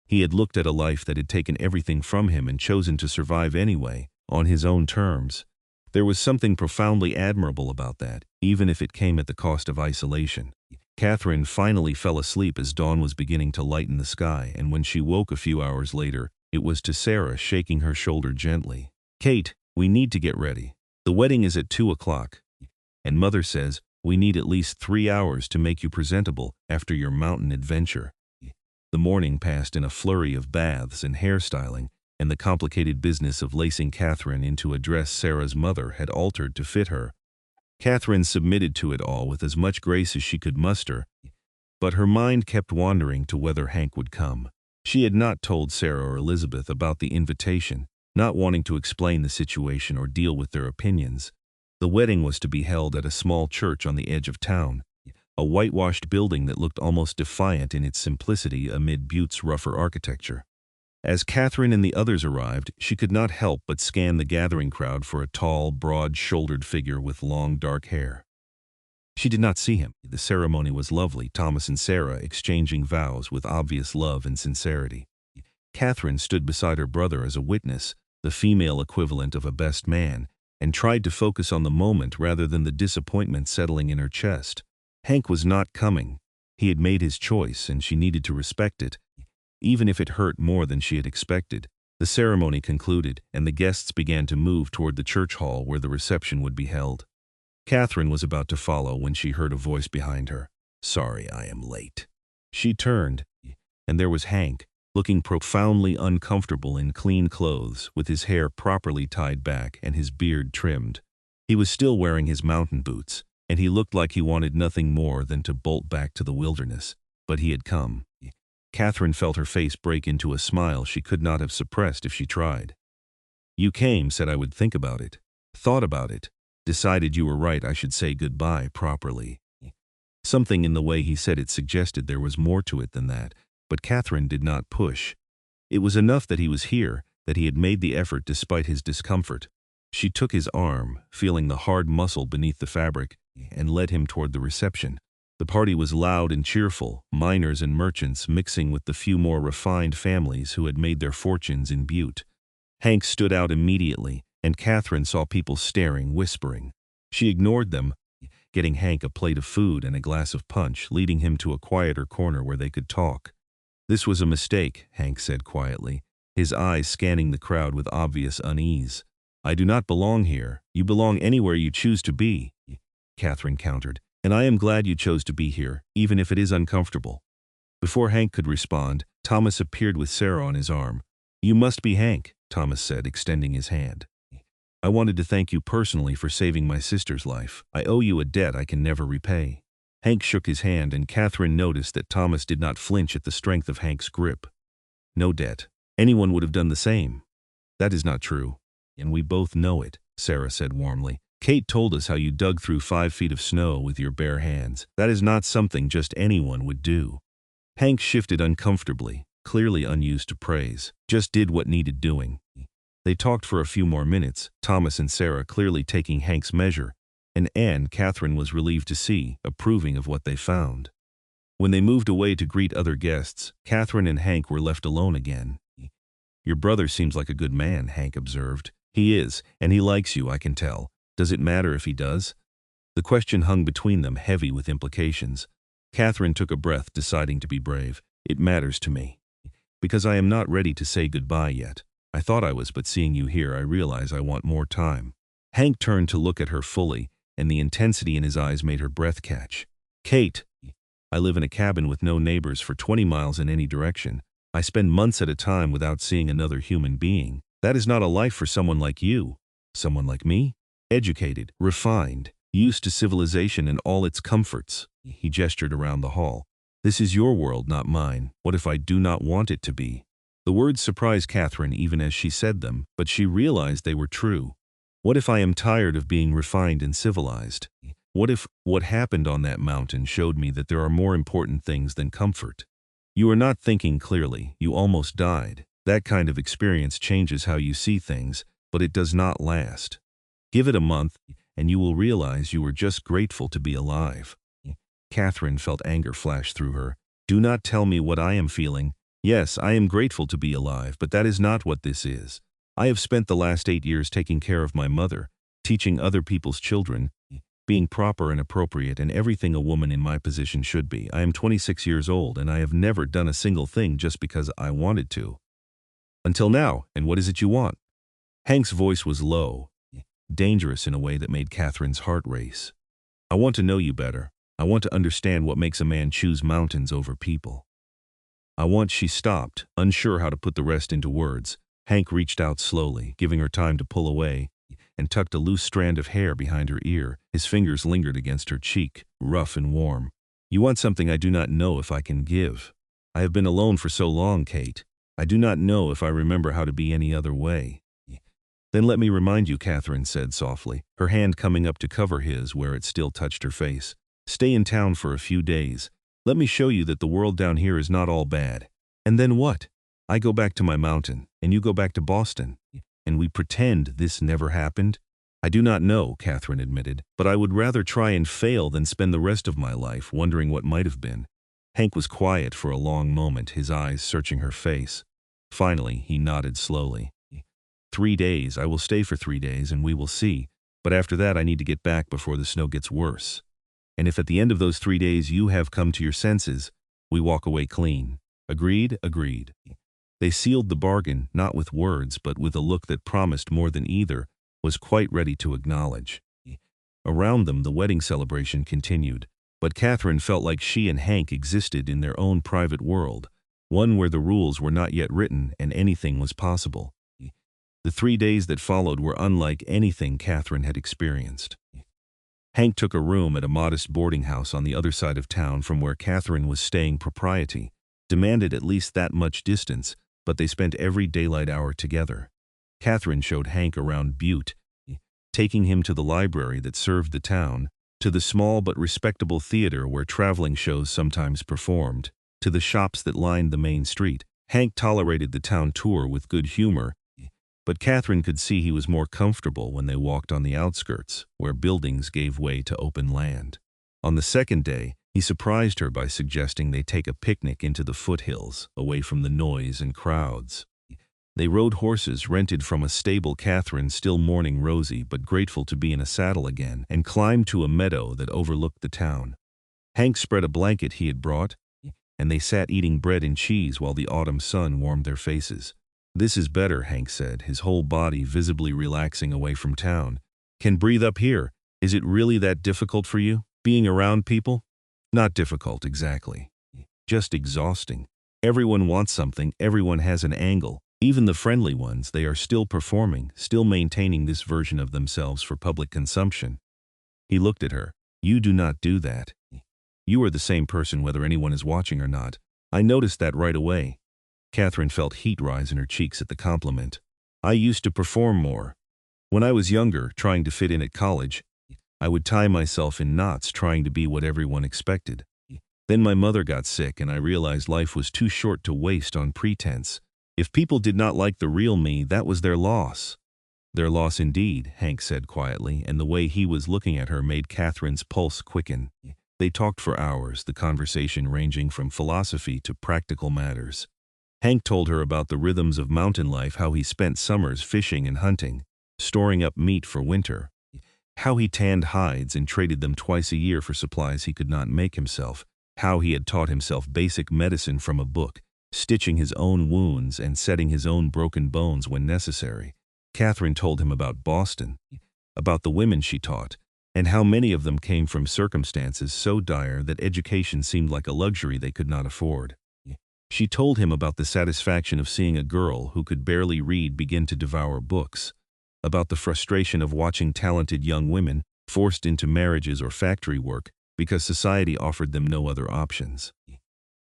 He had looked at a life that had taken everything from him and chosen to survive anyway, on his own terms. There was something profoundly admirable about that, even if it came at the cost of isolation. Katherine finally fell asleep as dawn was beginning to lighten the sky, and when she woke a few hours later, it was to Sarah shaking her shoulder gently. "Kate, we need to get ready. The wedding is at 2 o'clock, and Mother says we need at least 3 hours to make you presentable after your mountain adventure." The morning passed in a flurry of baths and hairstyling, and the complicated business of lacing Katherine into a dress Sarah's mother had altered to fit her. Katherine submitted to it all with as much grace as she could muster, but her mind kept wandering to whether Hank would come. She had not told Sarah or Elizabeth about the invitation, not wanting to explain the situation or deal with their opinions. The wedding was to be held at a small church on the edge of town, a whitewashed building that looked almost defiant in its simplicity amid Butte's rougher architecture. As Katherine and the others arrived, she could not help but scan the gathering crowd for a tall, broad-shouldered figure with long, dark hair. She did not see him. The ceremony was lovely, Thomas and Sarah exchanging vows with obvious love and sincerity. Katherine stood beside her brother as a witness, the female equivalent of a best man, and tried to focus on the moment rather than the disappointment settling in her chest. Hank was not coming. He had made his choice, and she needed to respect it, even if it hurt more than she had expected. The ceremony concluded, and the guests began to move toward the church hall where the reception would be held. Katherine was about to follow when she heard a voice behind her. "Sorry, I am late." She turned, and there was Hank, looking profoundly uncomfortable in clean clothes, with his hair properly tied back and his beard trimmed. He was still wearing his mountain boots, and he looked like he wanted nothing more than to bolt back to the wilderness. But he had come. Katherine felt her face break into a smile she could not have suppressed if she tried. "You came, said I would think about it. Thought about it. Decided you were right, I should say goodbye properly." Something in the way he said it suggested there was more to it than that, but Katherine did not push. It was enough that he was here, that he had made the effort despite his discomfort. She took his arm, feeling the hard muscle beneath the fabric, and led him toward the reception. The party was loud and cheerful, miners and merchants mixing with the few more refined families who had made their fortunes in Butte. Hank stood out immediately, and Katherine saw people staring, whispering. She ignored them, getting Hank a plate of food and a glass of punch, leading him to a quieter corner where they could talk. "This was a mistake," Hank said quietly, his eyes scanning the crowd with obvious unease. "I do not belong here. You belong anywhere you choose to be," Katherine countered. "And I am glad you chose to be here, even if it is uncomfortable." Before Hank could respond, Thomas appeared with Sarah on his arm. "You must be Hank," Thomas said, extending his hand. "I wanted to thank you personally for saving my sister's life. I owe you a debt I can never repay." Hank shook his hand, and Katherine noticed that Thomas did not flinch at the strength of Hank's grip. "No debt. Anyone would have done the same." "That is not true. And we both know it," Sarah said warmly. "Kate told us how you dug through 5 feet of snow with your bare hands. That is not something just anyone would do." Hank shifted uncomfortably, clearly unused to praise. "Just did what needed doing." They talked for a few more minutes, Thomas and Sarah clearly taking Hank's measure, and Katherine was relieved to see, approving of what they found. When they moved away to greet other guests, Katherine and Hank were left alone again. "Your brother seems like a good man," Hank observed. "He is, and he likes you, I can tell. Does it matter if he does?" The question hung between them, heavy with implications. Katherine took a breath, deciding to be brave. "It matters to me. Because I am not ready to say goodbye yet. I thought I was, but seeing you here, I realize I want more time." Hank turned to look at her fully, and the intensity in his eyes made her breath catch. "Kate, I live in a cabin with no neighbors for 20 miles in any direction. I spend months at a time without seeing another human being. That is not a life for someone like you." "Someone like me?" "Educated, refined, used to civilization and all its comforts." He gestured around the hall. "This is your world, not mine. What if I do not want it to be?" The words surprised Katherine even as she said them, but she realized they were true. What if I am tired of being refined and civilized? What if what happened on that mountain showed me that there are more important things than comfort? You are not thinking clearly. You almost died. That kind of experience changes how you see things, but it does not last. Give it a month, and you will realize you were just grateful to be alive. Katherine felt anger flash through her. "Do not tell me what I am feeling. Yes, I am grateful to be alive, but that is not what this is. I have spent the last 8 years taking care of my mother, teaching other people's children, being proper and appropriate and everything a woman in my position should be. I am 26 years old, and I have never done a single thing just because I wanted to. Until now, and what is it you want?" Hank's voice was low, dangerous in a way that made Katherine's heart race. "I want to know you better. I want to understand what makes a man choose mountains over people. I want—" She stopped, unsure how to put the rest into words. Hank reached out slowly, giving her time to pull away, and tucked a loose strand of hair behind her ear. His fingers lingered against her cheek, rough and warm. "You want something I do not know if I can give. I have been alone for so long, Kate. I do not know if I remember how to be any other way." Then let me remind you, Katherine said softly, her hand coming up to cover his where it still touched her face. Stay in town for a few days. Let me show you that the world down here is not all bad. And then what? I go back to my mountain, and you go back to Boston. And we pretend this never happened? I do not know, Katherine admitted, but I would rather try and fail than spend the rest of my life wondering what might have been. Hank was quiet for a long moment, his eyes searching her face. Finally, he nodded slowly. 3 days, I will stay for 3 days and we will see, but after that I need to get back before the snow gets worse. And if at the end of those 3 days you have come to your senses, we walk away clean. Agreed? Agreed. They sealed the bargain, not with words, but with a look that promised more than either was quite ready to acknowledge. Around them, the wedding celebration continued, but Katherine felt like she and Hank existed in their own private world, one where the rules were not yet written and anything was possible. The 3 days that followed were unlike anything Katherine had experienced. Hank took a room at a modest boarding house on the other side of town from where Katherine was staying. Propriety demanded at least that much distance, but they spent every daylight hour together. Katherine showed Hank around Butte, taking him to the library that served the town, to the small but respectable theater where traveling shows sometimes performed, to the shops that lined the main street. Hank tolerated the town tour with good humor, but Katherine could see he was more comfortable when they walked on the outskirts, where buildings gave way to open land. On the second day, he surprised her by suggesting they take a picnic into the foothills, away from the noise and crowds. They rode horses rented from a stable, Katherine still mourning Rosie but grateful to be in a saddle again, and climbed to a meadow that overlooked the town. Hank spread a blanket he had brought, and they sat eating bread and cheese while the autumn sun warmed their faces. This is better, Hank said, his whole body visibly relaxing away from town. Can breathe up here. Is it really that difficult for you, being around people? Not difficult, exactly. Just exhausting. Everyone wants something, everyone has an angle. Even the friendly ones, they are still performing, still maintaining this version of themselves for public consumption. He looked at her. You do not do that. You are the same person whether anyone is watching or not. I noticed that right away. Katherine felt heat rise in her cheeks at the compliment. I used to perform more. When I was younger, trying to fit in at college, I would tie myself in knots trying to be what everyone expected. Then my mother got sick and I realized life was too short to waste on pretense. If people did not like the real me, that was their loss. Their loss indeed, Hank said quietly, and the way he was looking at her made Katherine's pulse quicken. They talked for hours, the conversation ranging from philosophy to practical matters. Hank told her about the rhythms of mountain life, how he spent summers fishing and hunting, storing up meat for winter, how he tanned hides and traded them twice a year for supplies he could not make himself, how he had taught himself basic medicine from a book, stitching his own wounds and setting his own broken bones when necessary. Katherine told him about Boston, about the women she taught, and how many of them came from circumstances so dire that education seemed like a luxury they could not afford. She told him about the satisfaction of seeing a girl who could barely read begin to devour books, about the frustration of watching talented young women forced into marriages or factory work because society offered them no other options.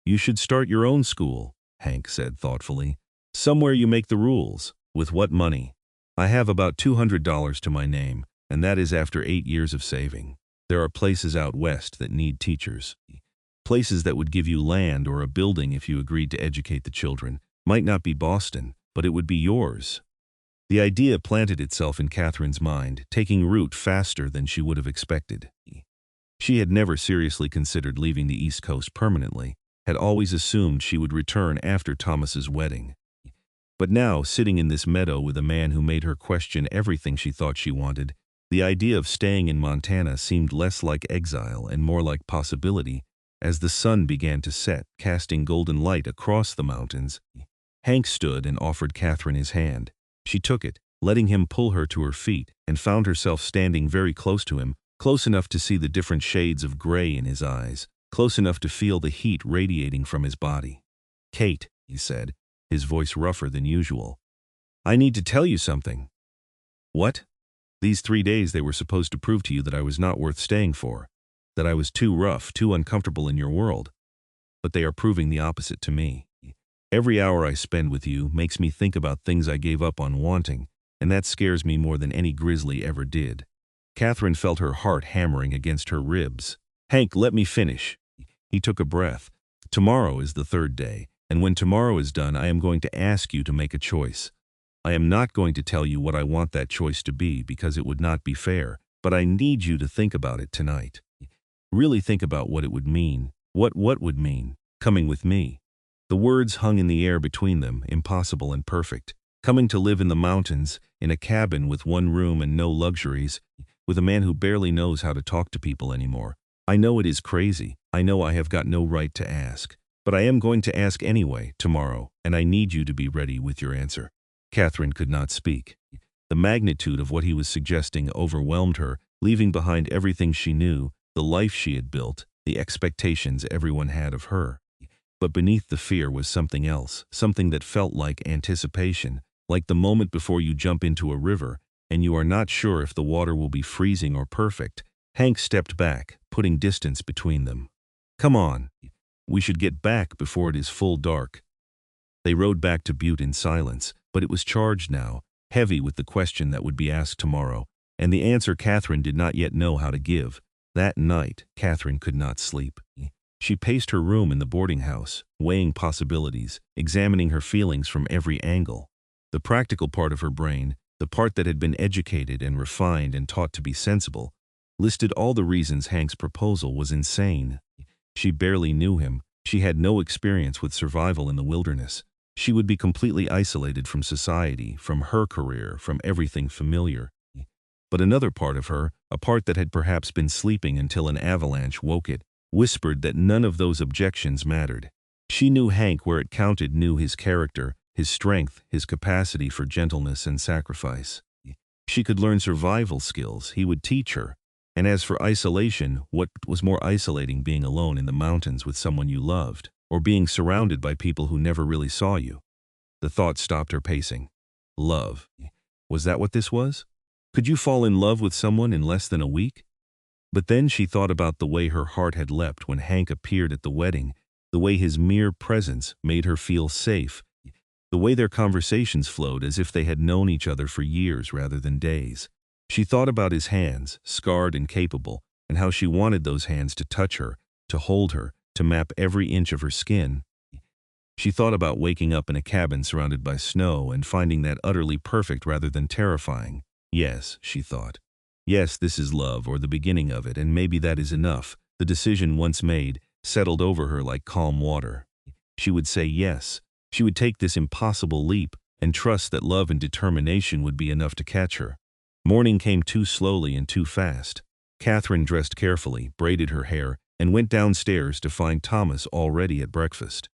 You should start your own school, Hank said thoughtfully. Somewhere you make the rules. With what money? I have about $200 to my name, and that is after 8 years of saving. There are places out west that need teachers. Places that would give you land or a building if you agreed to educate the children. Might not be Boston, but it would be yours. The idea planted itself in Katherine's mind, taking root faster than she would have expected. She had never seriously considered leaving the East Coast permanently, had always assumed she would return after Thomas's wedding. But now, sitting in this meadow with a man who made her question everything she thought she wanted, the idea of staying in Montana seemed less like exile and more like possibility. As the sun began to set, casting golden light across the mountains, Hank stood and offered Katherine his hand. She took it, letting him pull her to her feet, and found herself standing very close to him, close enough to see the different shades of gray in his eyes, close enough to feel the heat radiating from his body. Kate, he said, his voice rougher than usual. I need to tell you something. What? These 3 days they were supposed to prove to you that I was not worth staying for, that I was too rough, too uncomfortable in your world. But they are proving the opposite to me. Every hour I spend with you makes me think about things I gave up on wanting, and that scares me more than any grizzly ever did." Katherine felt her heart hammering against her ribs. "Hank, let me finish." He took a breath. "Tomorrow is the third day, and when tomorrow is done, I am going to ask you to make a choice. I am not going to tell you what I want that choice to be because it would not be fair, but I need you to think about it tonight. Really think about what it would mean. What would mean? Coming with me." The words hung in the air between them, impossible and perfect. Coming to live in the mountains, in a cabin with one room and no luxuries, with a man who barely knows how to talk to people anymore. "I know it is crazy. I know I have got no right to ask. But I am going to ask anyway, tomorrow, and I need you to be ready with your answer." Katherine could not speak. The magnitude of what he was suggesting overwhelmed her, leaving behind everything she knew, the life she had built, the expectations everyone had of her. But beneath the fear was something else, something that felt like anticipation, like the moment before you jump into a river, and you are not sure if the water will be freezing or perfect. Hank stepped back, putting distance between them. "Come on. We should get back before it is full dark." They rode back to Butte in silence, but it was charged now, heavy with the question that would be asked tomorrow, and the answer Katherine did not yet know how to give. That night, Katherine could not sleep. She paced her room in the boarding house, weighing possibilities, examining her feelings from every angle. The practical part of her brain, the part that had been educated and refined and taught to be sensible, listed all the reasons Hank's proposal was insane. She barely knew him. She had no experience with survival in the wilderness. She would be completely isolated from society, from her career, from everything familiar. But another part of her, a part that had perhaps been sleeping until an avalanche woke it, whispered that none of those objections mattered. She knew Hank where it counted, knew his character, his strength, his capacity for gentleness and sacrifice. She could learn survival skills, he would teach her. And as for isolation, what was more isolating, being alone in the mountains with someone you loved, or being surrounded by people who never really saw you? The thought stopped her pacing. Love. Was that what this was? Could you fall in love with someone in less than a week? But then she thought about the way her heart had leapt when Hank appeared at the wedding, the way his mere presence made her feel safe, the way their conversations flowed as if they had known each other for years rather than days. She thought about his hands, scarred and capable, and how she wanted those hands to touch her, to hold her, to map every inch of her skin. She thought about waking up in a cabin surrounded by snow and finding that utterly perfect rather than terrifying. Yes, she thought. Yes, this is love, or the beginning of it, and maybe that is enough. The decision once made settled over her like calm water. She would say yes. She would take this impossible leap and trust that love and determination would be enough to catch her. Morning came too slowly and too fast. Katherine dressed carefully, braided her hair, and went downstairs to find Thomas already at breakfast.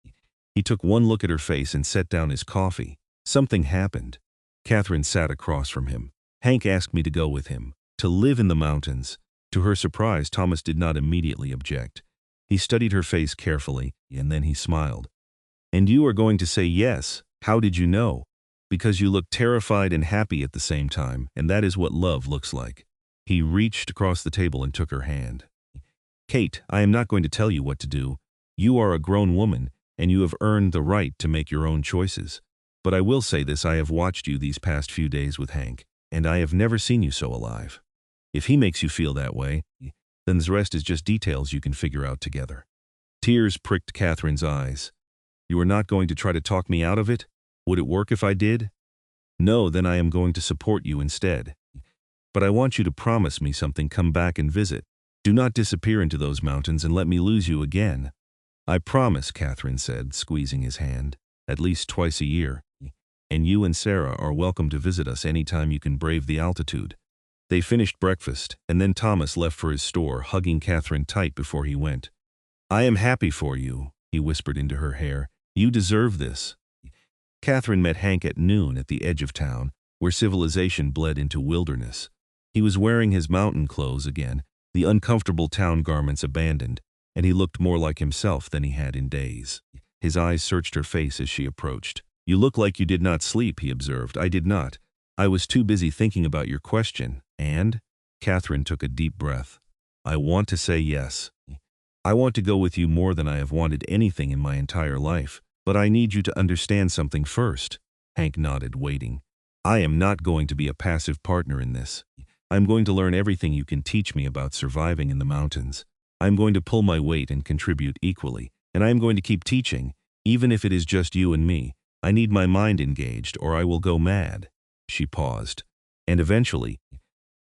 He took one look at her face and set down his coffee. Something happened. Katherine sat across from him. Hank asked me to go with him, to live in the mountains. To her surprise, Thomas did not immediately object. He studied her face carefully, and then he smiled. "And you are going to say yes? How did you know?" "Because you look terrified and happy at the same time, and that is what love looks like." He reached across the table and took her hand. "Kate, I am not going to tell you what to do. You are a grown woman, and you have earned the right to make your own choices. But I will say this, I have watched you these past few days with Hank, and I have never seen you so alive. If he makes you feel that way, then the rest is just details you can figure out together." Tears pricked Katherine's eyes. "You are not going to try to talk me out of it? Would it work if I did?" "No, then I am going to support you instead. But I want you to promise me something. Come back and visit. Do not disappear into those mountains and let me lose you again." "I promise," Katherine said, squeezing his hand. "At least twice a year. And you and Sarah are welcome to visit us any time you can brave the altitude." They finished breakfast, and then Thomas left for his store, hugging Katherine tight before he went. "I am happy for you," he whispered into her hair. "You deserve this." Katherine met Hank at noon at the edge of town, where civilization bled into wilderness. He was wearing his mountain clothes again, the uncomfortable town garments abandoned, and he looked more like himself than he had in days. His eyes searched her face as she approached. "You look like you did not sleep," he observed. "I did not. I was too busy thinking about your question, and—" Katherine took a deep breath. "I want to say yes. I want to go with you more than I have wanted anything in my entire life, but I need you to understand something first." Hank nodded, waiting. I am not going to be a passive partner in this. I'm going to learn everything you can teach me about surviving in the mountains. I'm going to pull my weight and contribute equally, and I am going to keep teaching, even if it is just you and me. I need my mind engaged, or I will go mad." She paused. "And eventually,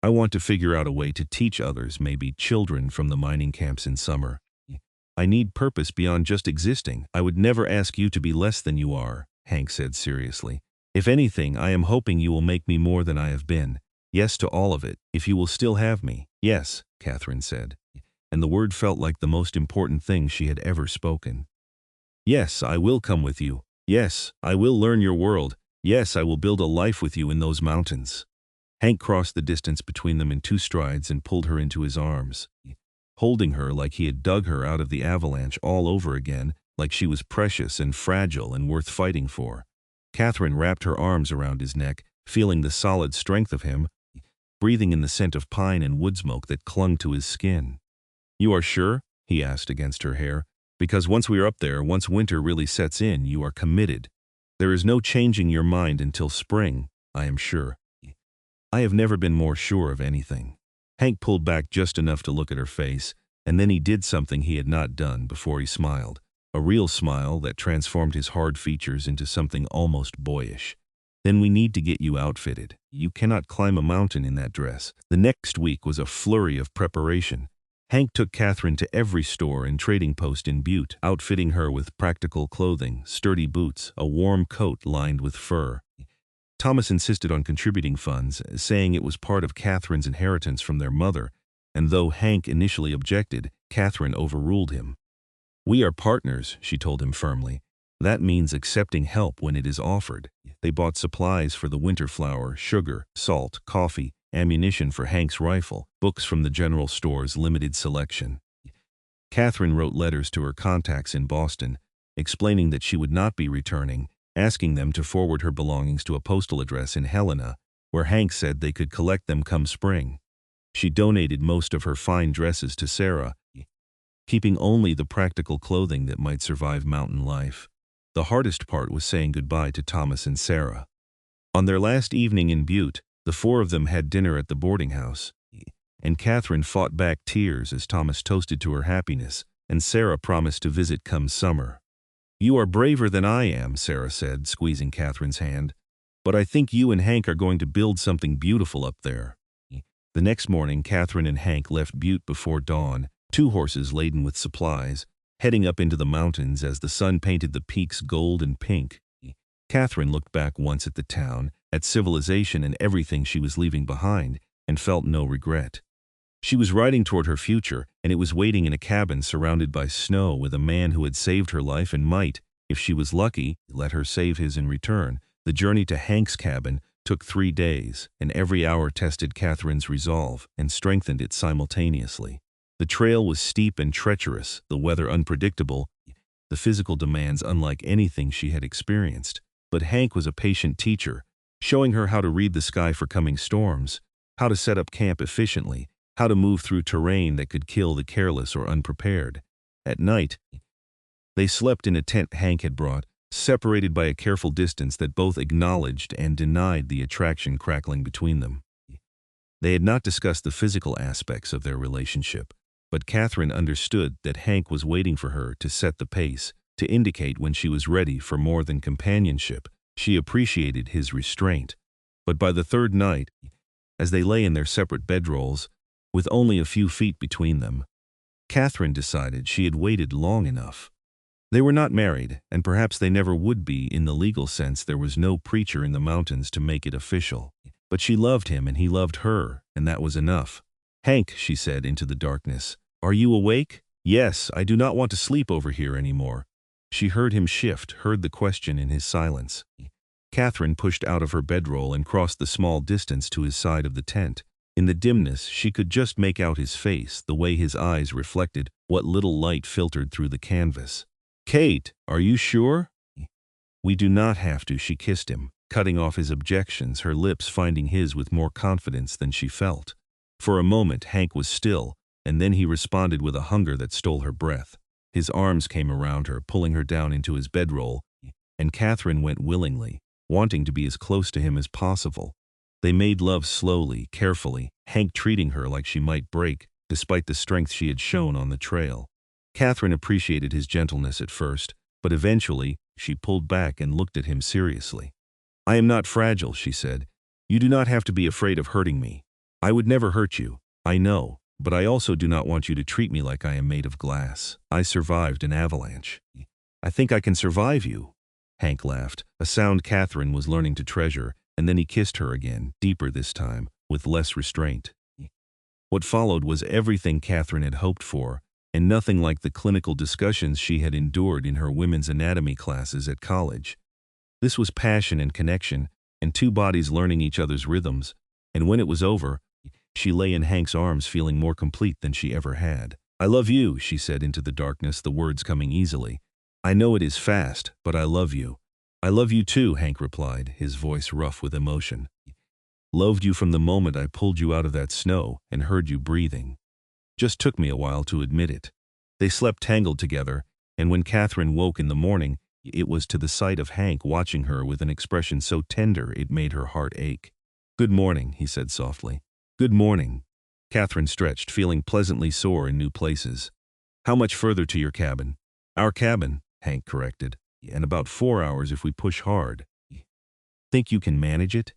I want to figure out a way to teach others, maybe children from the mining camps in summer. I need purpose beyond just existing. I would never ask you to be less than you are," Hank said seriously. "If anything, I am hoping you will make me more than I have been. Yes to all of it, if you will still have me." "Yes," Katherine said, and the word felt like the most important thing she had ever spoken. "Yes, I will come with you. Yes, I will learn your world. Yes, I will build a life with you in those mountains." Hank crossed the distance between them in 2 strides and pulled her into his arms, holding her like he had dug her out of the avalanche all over again, like she was precious and fragile and worth fighting for. Katherine wrapped her arms around his neck, feeling the solid strength of him, breathing in the scent of pine and wood smoke that clung to his skin. "You are sure?" he asked against her hair. "Because once we are up there, once winter really sets in, you are committed. There is no changing your mind until spring, I am sure." "I have never been more sure of anything." Hank pulled back just enough to look at her face, and then he did something he had not done before. He smiled. A real smile that transformed his hard features into something almost boyish. "Then we need to get you outfitted. You cannot climb a mountain in that dress." The next week was a flurry of preparation. Hank took Katherine to every store and trading post in Butte, outfitting her with practical clothing, sturdy boots, a warm coat lined with fur. Thomas insisted on contributing funds, saying it was part of Katherine's inheritance from their mother, and though Hank initially objected, Katherine overruled him. "We are partners," she told him firmly. "That means accepting help when it is offered." They bought supplies for the winter flour, sugar, salt, coffee, ammunition for Hank's rifle, books from the general store's limited selection. Katherine wrote letters to her contacts in Boston, explaining that she would not be returning, asking them to forward her belongings to a postal address in Helena, where Hank said they could collect them come spring. She donated most of her fine dresses to Sarah, keeping only the practical clothing that might survive mountain life. The hardest part was saying goodbye to Thomas and Sarah. On their last evening in Butte, the 4 of them had dinner at the boarding house, and Katherine fought back tears as Thomas toasted to her happiness, and Sarah promised to visit come summer. "You are braver than I am," Sarah said, squeezing Katherine's hand. "But I think you and Hank are going to build something beautiful up there." The next morning, Katherine and Hank left Butte before dawn, 2 horses laden with supplies, heading up into the mountains as the sun painted the peaks gold and pink. Katherine looked back once at the town, at civilization and everything she was leaving behind, and felt no regret. She was riding toward her future, and it was waiting in a cabin surrounded by snow with a man who had saved her life and might, if she was lucky, let her save his in return. The journey to Hank's cabin took 3 days, and every hour tested Katherine's resolve and strengthened it simultaneously. The trail was steep and treacherous, the weather unpredictable, the physical demands unlike anything she had experienced. But Hank was a patient teacher, showing her how to read the sky for coming storms, how to set up camp efficiently, how to move through terrain that could kill the careless or unprepared. At night, they slept in a tent Hank had brought, separated by a careful distance that both acknowledged and denied the attraction crackling between them. They had not discussed the physical aspects of their relationship, but Katherine understood that Hank was waiting for her to set the pace, to indicate when she was ready for more than companionship. She appreciated his restraint. But by the 3rd night, as they lay in their separate bedrolls, with only a few feet between them, Katherine decided she had waited long enough. They were not married, and perhaps they never would be in the legal sense. There was no preacher in the mountains to make it official. But she loved him and he loved her, and that was enough. "Hank," she said into the darkness, "are you awake?" "Yes, I do not want to sleep over here anymore." She heard him shift, heard the question in his silence. Katherine pushed out of her bedroll and crossed the small distance to his side of the tent. In the dimness, she could just make out his face, the way his eyes reflected what little light filtered through the canvas. "Kate, are you sure?" "We do not have to," she kissed him, cutting off his objections, her lips finding his with more confidence than she felt. For a moment, Hank was still, and then he responded with a hunger that stole her breath. His arms came around her, pulling her down into his bedroll, and Katherine went willingly. wanting to be as close to him as possible. They made love slowly, carefully, Hank treating her like she might break, despite the strength she had shown on the trail. Katherine appreciated his gentleness at first, but eventually, she pulled back and looked at him seriously. "I am not fragile," she said. "You do not have to be afraid of hurting me. I would never hurt you, I know, but I also do not want you to treat me like I am made of glass. I survived an avalanche." "I think I can survive you," Hank laughed, a sound Katherine was learning to treasure, and then he kissed her again, deeper this time, with less restraint. What followed was everything Katherine had hoped for, and nothing like the clinical discussions she had endured in her women's anatomy classes at college. This was passion and connection, and two bodies learning each other's rhythms, and when it was over, she lay in Hank's arms feeling more complete than she ever had. "I love you," she said into the darkness, the words coming easily. "I know it is fast, but I love you." "I love you too," Hank replied, his voice rough with emotion. "Loved you from the moment I pulled you out of that snow and heard you breathing. Just took me a while to admit it." They slept tangled together, and when Katherine woke in the morning, it was to the sight of Hank watching her with an expression so tender it made her heart ache. "Good morning," he said softly. "Good morning." Katherine stretched, feeling pleasantly sore in new places. "How much further to your cabin?" "Our cabin," Hank corrected, "and about 4 hours if we push hard." "Think you can manage it?"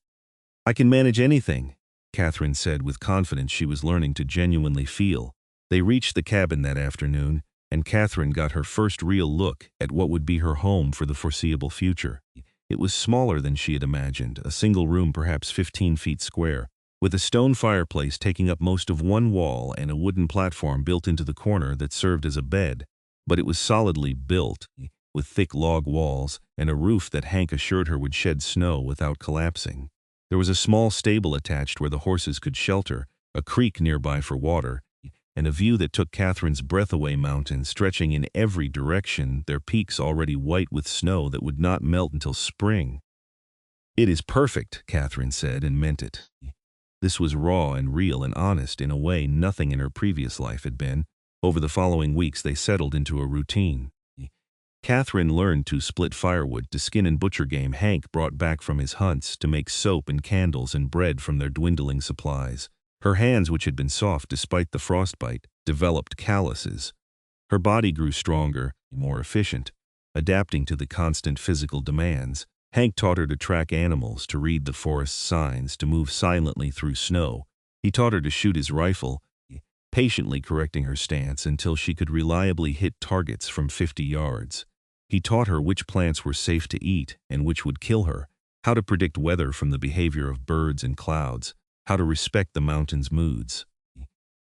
"I can manage anything," Katherine said with confidence she was learning to genuinely feel. They reached the cabin that afternoon, and Katherine got her first real look at what would be her home for the foreseeable future. It was smaller than she had imagined, a single room perhaps 15 feet square, with a stone fireplace taking up most of one wall and a wooden platform built into the corner that served as a bed. But it was solidly built, with thick log walls and a roof that Hank assured her would shed snow without collapsing. There was a small stable attached where the horses could shelter, a creek nearby for water, and a view that took Katherine's breath away, mountains stretching in every direction, their peaks already white with snow that would not melt until spring. "It is perfect," Katherine said, and meant it. This was raw and real and honest in a way nothing in her previous life had been. Over the following weeks they settled into a routine. Katherine learned to split firewood, to skin and butcher game Hank brought back from his hunts, to make soap and candles and bread from their dwindling supplies. Her hands, which had been soft despite the frostbite, developed calluses. Her body grew stronger, more efficient, adapting to the constant physical demands. Hank taught her to track animals, to read the forest signs, to move silently through snow. He taught her to shoot his rifle, patiently correcting her stance until she could reliably hit targets from 50 yards. He taught her which plants were safe to eat and which would kill her, how to predict weather from the behavior of birds and clouds, how to respect the mountain's moods.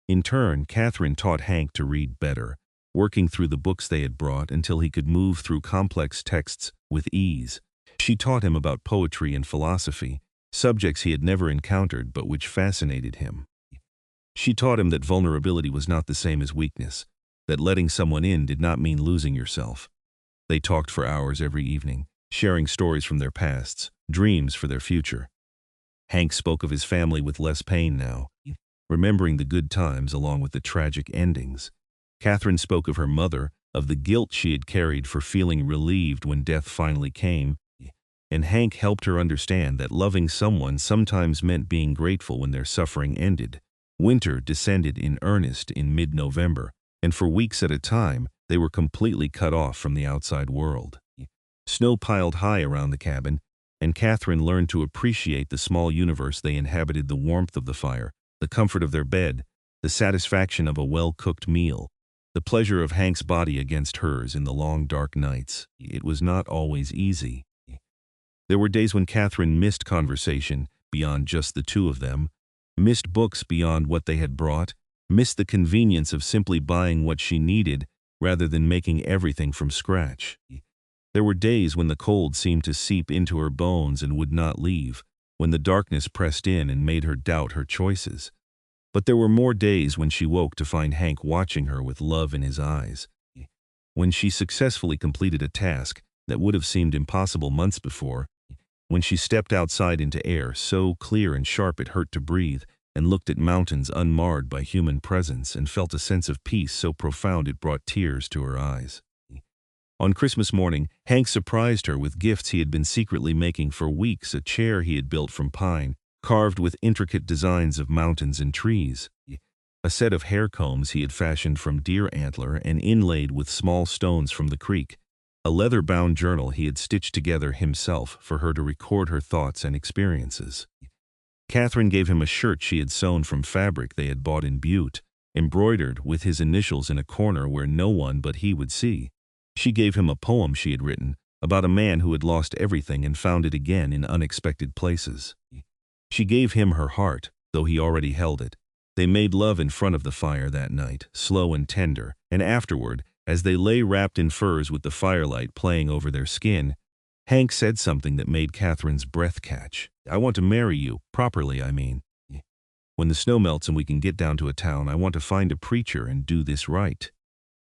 In turn, Katherine taught Hank to read better, working through the books they had brought until he could move through complex texts with ease. She taught him about poetry and philosophy, subjects he had never encountered but which fascinated him. She taught him that vulnerability was not the same as weakness, that letting someone in did not mean losing yourself. They talked for hours every evening, sharing stories from their pasts, dreams for their future. Hank spoke of his family with less pain now, remembering the good times along with the tragic endings. Katherine spoke of her mother, of the guilt she had carried for feeling relieved when death finally came, and Hank helped her understand that loving someone sometimes meant being grateful when their suffering ended. Winter descended in earnest in mid-November, and for weeks at a time, they were completely cut off from the outside world. Snow piled high around the cabin, and Katherine learned to appreciate the small universe they inhabited, the warmth of the fire, the comfort of their bed, the satisfaction of a well-cooked meal, the pleasure of Hank's body against hers in the long dark nights. It was not always easy. There were days when Katherine missed conversation beyond just the two of them, missed books beyond what they had brought, missed the convenience of simply buying what she needed rather than making everything from scratch. There were days when the cold seemed to seep into her bones and would not leave, when the darkness pressed in and made her doubt her choices. But there were more days when she woke to find Hank watching her with love in his eyes. When she successfully completed a task that would have seemed impossible months before, when she stepped outside into air so clear and sharp it hurt to breathe, and looked at mountains unmarred by human presence and felt a sense of peace so profound it brought tears to her eyes. On Christmas morning, Hank surprised her with gifts he had been secretly making for weeks: a chair he had built from pine, carved with intricate designs of mountains and trees, a set of hair combs he had fashioned from deer antler and inlaid with small stones from the creek, a leather-bound journal he had stitched together himself for her to record her thoughts and experiences. Katherine gave him a shirt she had sewn from fabric they had bought in Butte, embroidered with his initials in a corner where no one but he would see. She gave him a poem she had written about a man who had lost everything and found it again in unexpected places. She gave him her heart, though he already held it. They made love in front of the fire that night, slow and tender, and afterward, as they lay wrapped in furs with the firelight playing over their skin, Hank said something that made Katherine's breath catch. "I want to marry you, properly, I mean. When the snow melts and we can get down to a town, I want to find a preacher and do this right."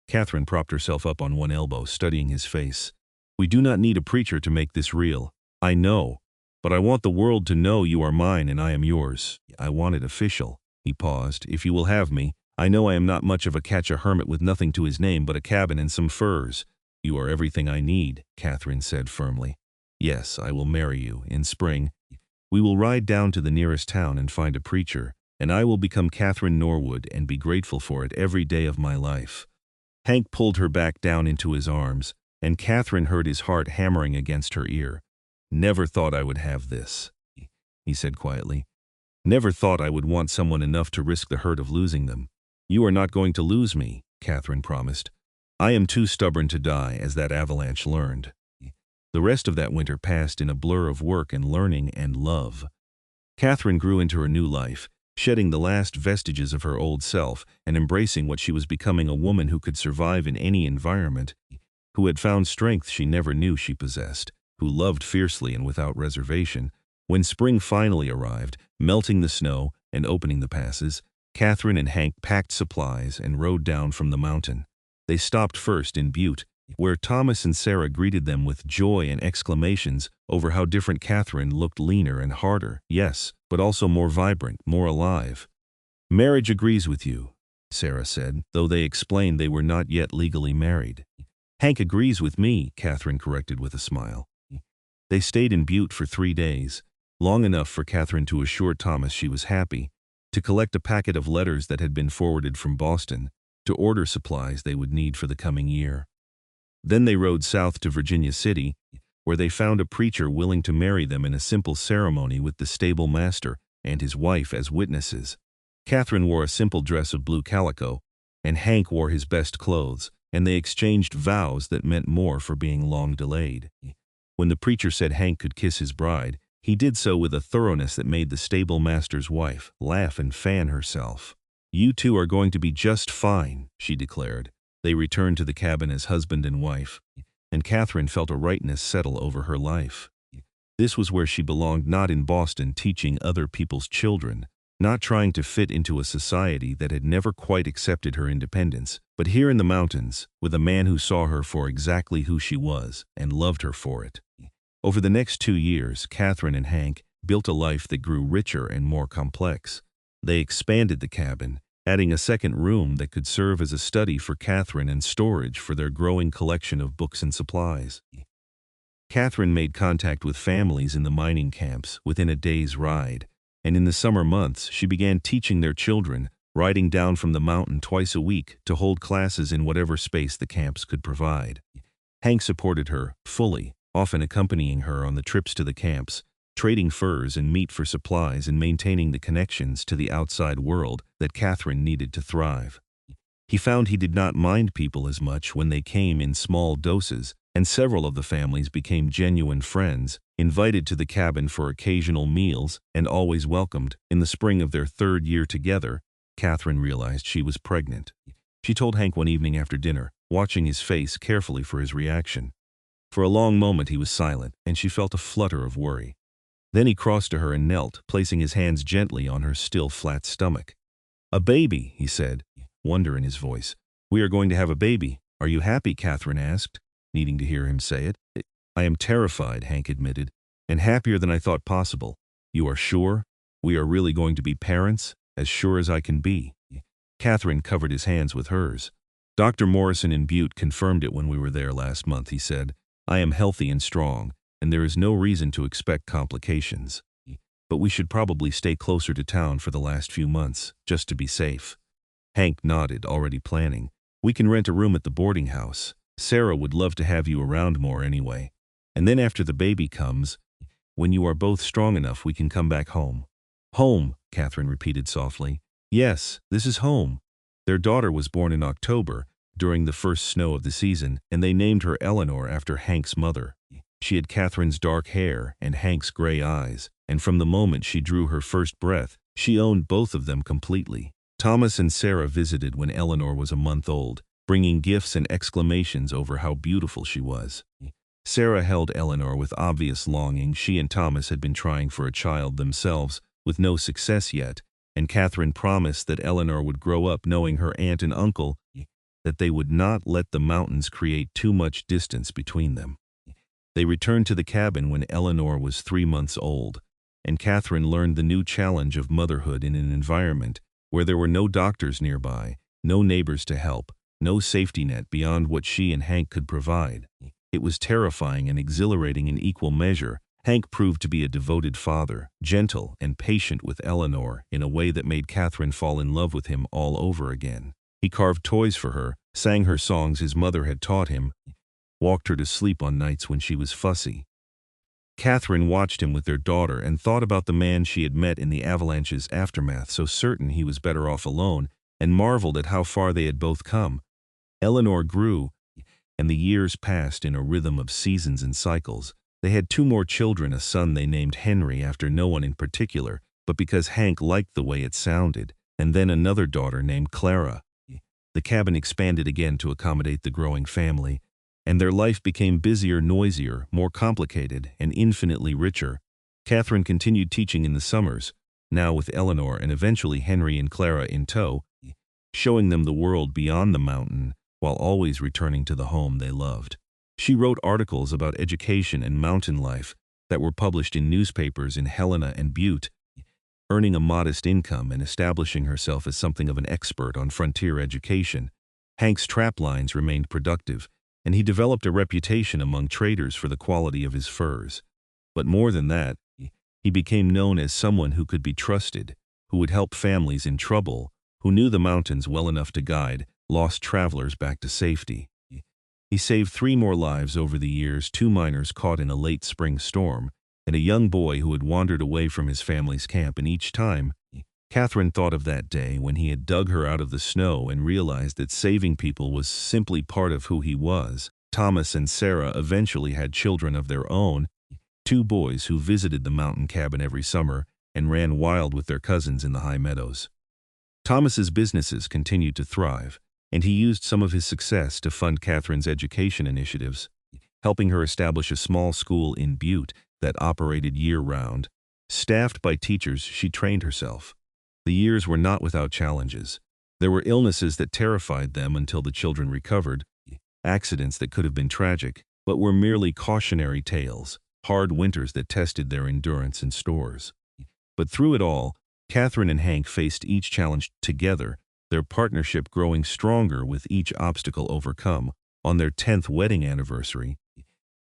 Katherine propped herself up on one elbow, studying his face. "We do not need a preacher to make this real. I know. But I want the world to know you are mine and I am yours. I want it official." He paused. "If you will have me, I know I am not much of a hermit with nothing to his name but a cabin and some furs." "You are everything I need," Katherine said firmly. "Yes, I will marry you in spring. We will ride down to the nearest town and find a preacher, and I will become Katherine Norwood and be grateful for it every day of my life." Hank pulled her back down into his arms, and Katherine heard his heart hammering against her ear. "Never thought I would have this," he said quietly. "Never thought I would want someone enough to risk the hurt of losing them." "You are not going to lose me," Katherine promised. "I am too stubborn to die, as that Avalanche learned." The rest of that winter passed in a blur of work and learning and love. Katherine grew into her new life, shedding the last vestiges of her old self and embracing what she was becoming: a woman who could survive in any environment, who had found strength she never knew she possessed, who loved fiercely and without reservation. When spring finally arrived, melting the snow and opening the passes, Katherine and Hank packed supplies and rode down from the mountain. They stopped first in Butte, where Thomas and Sarah greeted them with joy and exclamations over how different Katherine looked: leaner and harder, yes, but also more vibrant, more alive. "Marriage agrees with you," Sarah said, though they explained they were not yet legally married. "Hank agrees with me," Katherine corrected with a smile. They stayed in Butte for 3 days, long enough for Katherine to assure Thomas she was happy, to collect a packet of letters that had been forwarded from Boston, to order supplies they would need for the coming year. Then they rode south to Virginia City, where they found a preacher willing to marry them in a simple ceremony with the stable master and his wife as witnesses. Katherine wore a simple dress of blue calico, and Hank wore his best clothes, and they exchanged vows that meant more for being long delayed. When the preacher said Hank could kiss his bride, he did so with a thoroughness that made the stable master's wife laugh and fan herself. "You two are going to be just fine," she declared. They returned to the cabin as husband and wife, and Katherine felt a rightness settle over her life. This was where she belonged, not in Boston teaching other people's children, not trying to fit into a society that had never quite accepted her independence, but here in the mountains, with a man who saw her for exactly who she was and loved her for it. Over the next 2 years, Katherine and Hank built a life that grew richer and more complex. They expanded the cabin, adding a second room that could serve as a study for Katherine and storage for their growing collection of books and supplies. Katherine made contact with families in the mining camps within a day's ride, and in the summer months she began teaching their children, riding down from the mountain twice a week to hold classes in whatever space the camps could provide. Hank supported her fully, often accompanying her on the trips to the camps, trading furs and meat for supplies and maintaining the connections to the outside world that Katherine needed to thrive. He found he did not mind people as much when they came in small doses, and several of the families became genuine friends, invited to the cabin for occasional meals and always welcomed. In the spring of their 3rd year together, Katherine realized she was pregnant. She told Hank one evening after dinner, watching his face carefully for his reaction. For a long moment he was silent, and she felt a flutter of worry. Then he crossed to her and knelt, placing his hands gently on her still flat stomach. "A baby," he said, wonder in his voice. "We are going to have a baby. Are you happy?" Katherine asked, needing to hear him say it. "I am terrified," Hank admitted, "and happier than I thought possible." "You are sure? We are really going to be parents?" "As sure as I can be." Katherine covered his hands with hers. Dr. Morrison in Butte confirmed it when we were there last month, he said. I am healthy and strong, and there is no reason to expect complications. But we should probably stay closer to town for the last few months, just to be safe. Hank nodded, already planning. We can rent a room at the boarding house. Sarah would love to have you around more anyway. And then after the baby comes, when you are both strong enough, we can come back home. Home, Katherine repeated softly. Yes, this is home. Their daughter was born in October, during the first snow of the season, and they named her Eleanor after Hank's mother. She had Katherine's dark hair and Hank's gray eyes, and from the moment she drew her first breath, she owned both of them completely. Thomas and Sarah visited when Eleanor was a month old, bringing gifts and exclamations over how beautiful she was. Sarah held Eleanor with obvious longing. She and Thomas had been trying for a child themselves, with no success yet, and Katherine promised that Eleanor would grow up knowing her aunt and uncle, that they would not let the mountains create too much distance between them. They returned to the cabin when Eleanor was 3 months old, and Katherine learned the new challenge of motherhood in an environment where there were no doctors nearby, no neighbors to help, no safety net beyond what she and Hank could provide. It was terrifying and exhilarating in equal measure. Hank proved to be a devoted father, gentle and patient with Eleanor in a way that made Katherine fall in love with him all over again. He carved toys for her, sang her songs his mother had taught him, walked her to sleep on nights when she was fussy. Katherine watched him with their daughter and thought about the man she had met in the Avalanche's aftermath, so certain he was better off alone, and marveled at how far they had both come. Eleanor grew, and the years passed in a rhythm of seasons and cycles. They had 2 more children, a son they named Henry after no one in particular, but because Hank liked the way it sounded, and then another daughter named Clara. The cabin expanded again to accommodate the growing family, and their life became busier, noisier, more complicated, and infinitely richer. Katherine continued teaching in the summers, now with Eleanor and eventually Henry and Clara in tow, showing them the world beyond the mountain while always returning to the home they loved. She wrote articles about education and mountain life that were published in newspapers in Helena and Butte, earning a modest income and establishing herself as something of an expert on frontier education. Hank's trap lines remained productive, and he developed a reputation among traders for the quality of his furs. But more than that, he became known as someone who could be trusted, who would help families in trouble, who knew the mountains well enough to guide lost travelers back to safety. He saved 3 more lives over the years, 2 miners caught in a late spring storm, and a young boy who had wandered away from his family's camp, and each time, Katherine thought of that day when he had dug her out of the snow and realized that saving people was simply part of who he was. Thomas and Sarah eventually had children of their own, 2 boys who visited the mountain cabin every summer and ran wild with their cousins in the high meadows. Thomas's businesses continued to thrive, and he used some of his success to fund Katherine's education initiatives, helping her establish a small school in Butte that operated year-round. Staffed by teachers she trained herself. The years were not without challenges. There were illnesses that terrified them until the children recovered, accidents that could have been tragic, but were merely cautionary tales, hard winters that tested their endurance in stores. But through it all, Katherine and Hank faced each challenge together, their partnership growing stronger with each obstacle overcome. On their 10th wedding anniversary,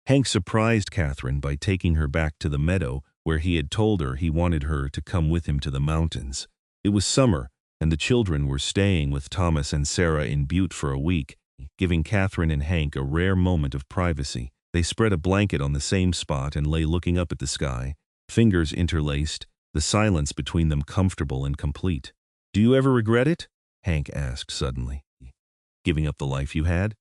Hank surprised Katherine by taking her back to the meadow where he had told her he wanted her to come with him to the mountains. It was summer, and the children were staying with Thomas and Sarah in Butte for a week, giving Katherine and Hank a rare moment of privacy. They spread a blanket on the same spot and lay looking up at the sky, fingers interlaced, the silence between them comfortable and complete. "Do you ever regret it?" Hank asked suddenly. "Giving up the life you had?"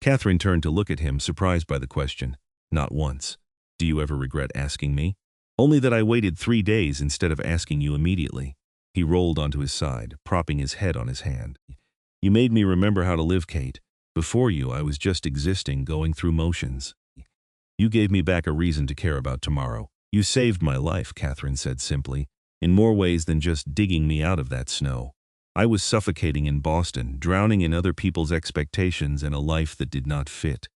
Katherine turned to look at him, surprised by the question. "Not once. Do you ever regret asking me?" "Only that I waited 3 days instead of asking you immediately." He rolled onto his side, propping his head on his hand. "You made me remember how to live, Kate. Before you, I was just existing, going through motions. You gave me back a reason to care about tomorrow. You saved my life," Katherine said simply, "in more ways than just digging me out of that snow. I was suffocating in Boston, drowning in other people's expectations and a life that did not fit.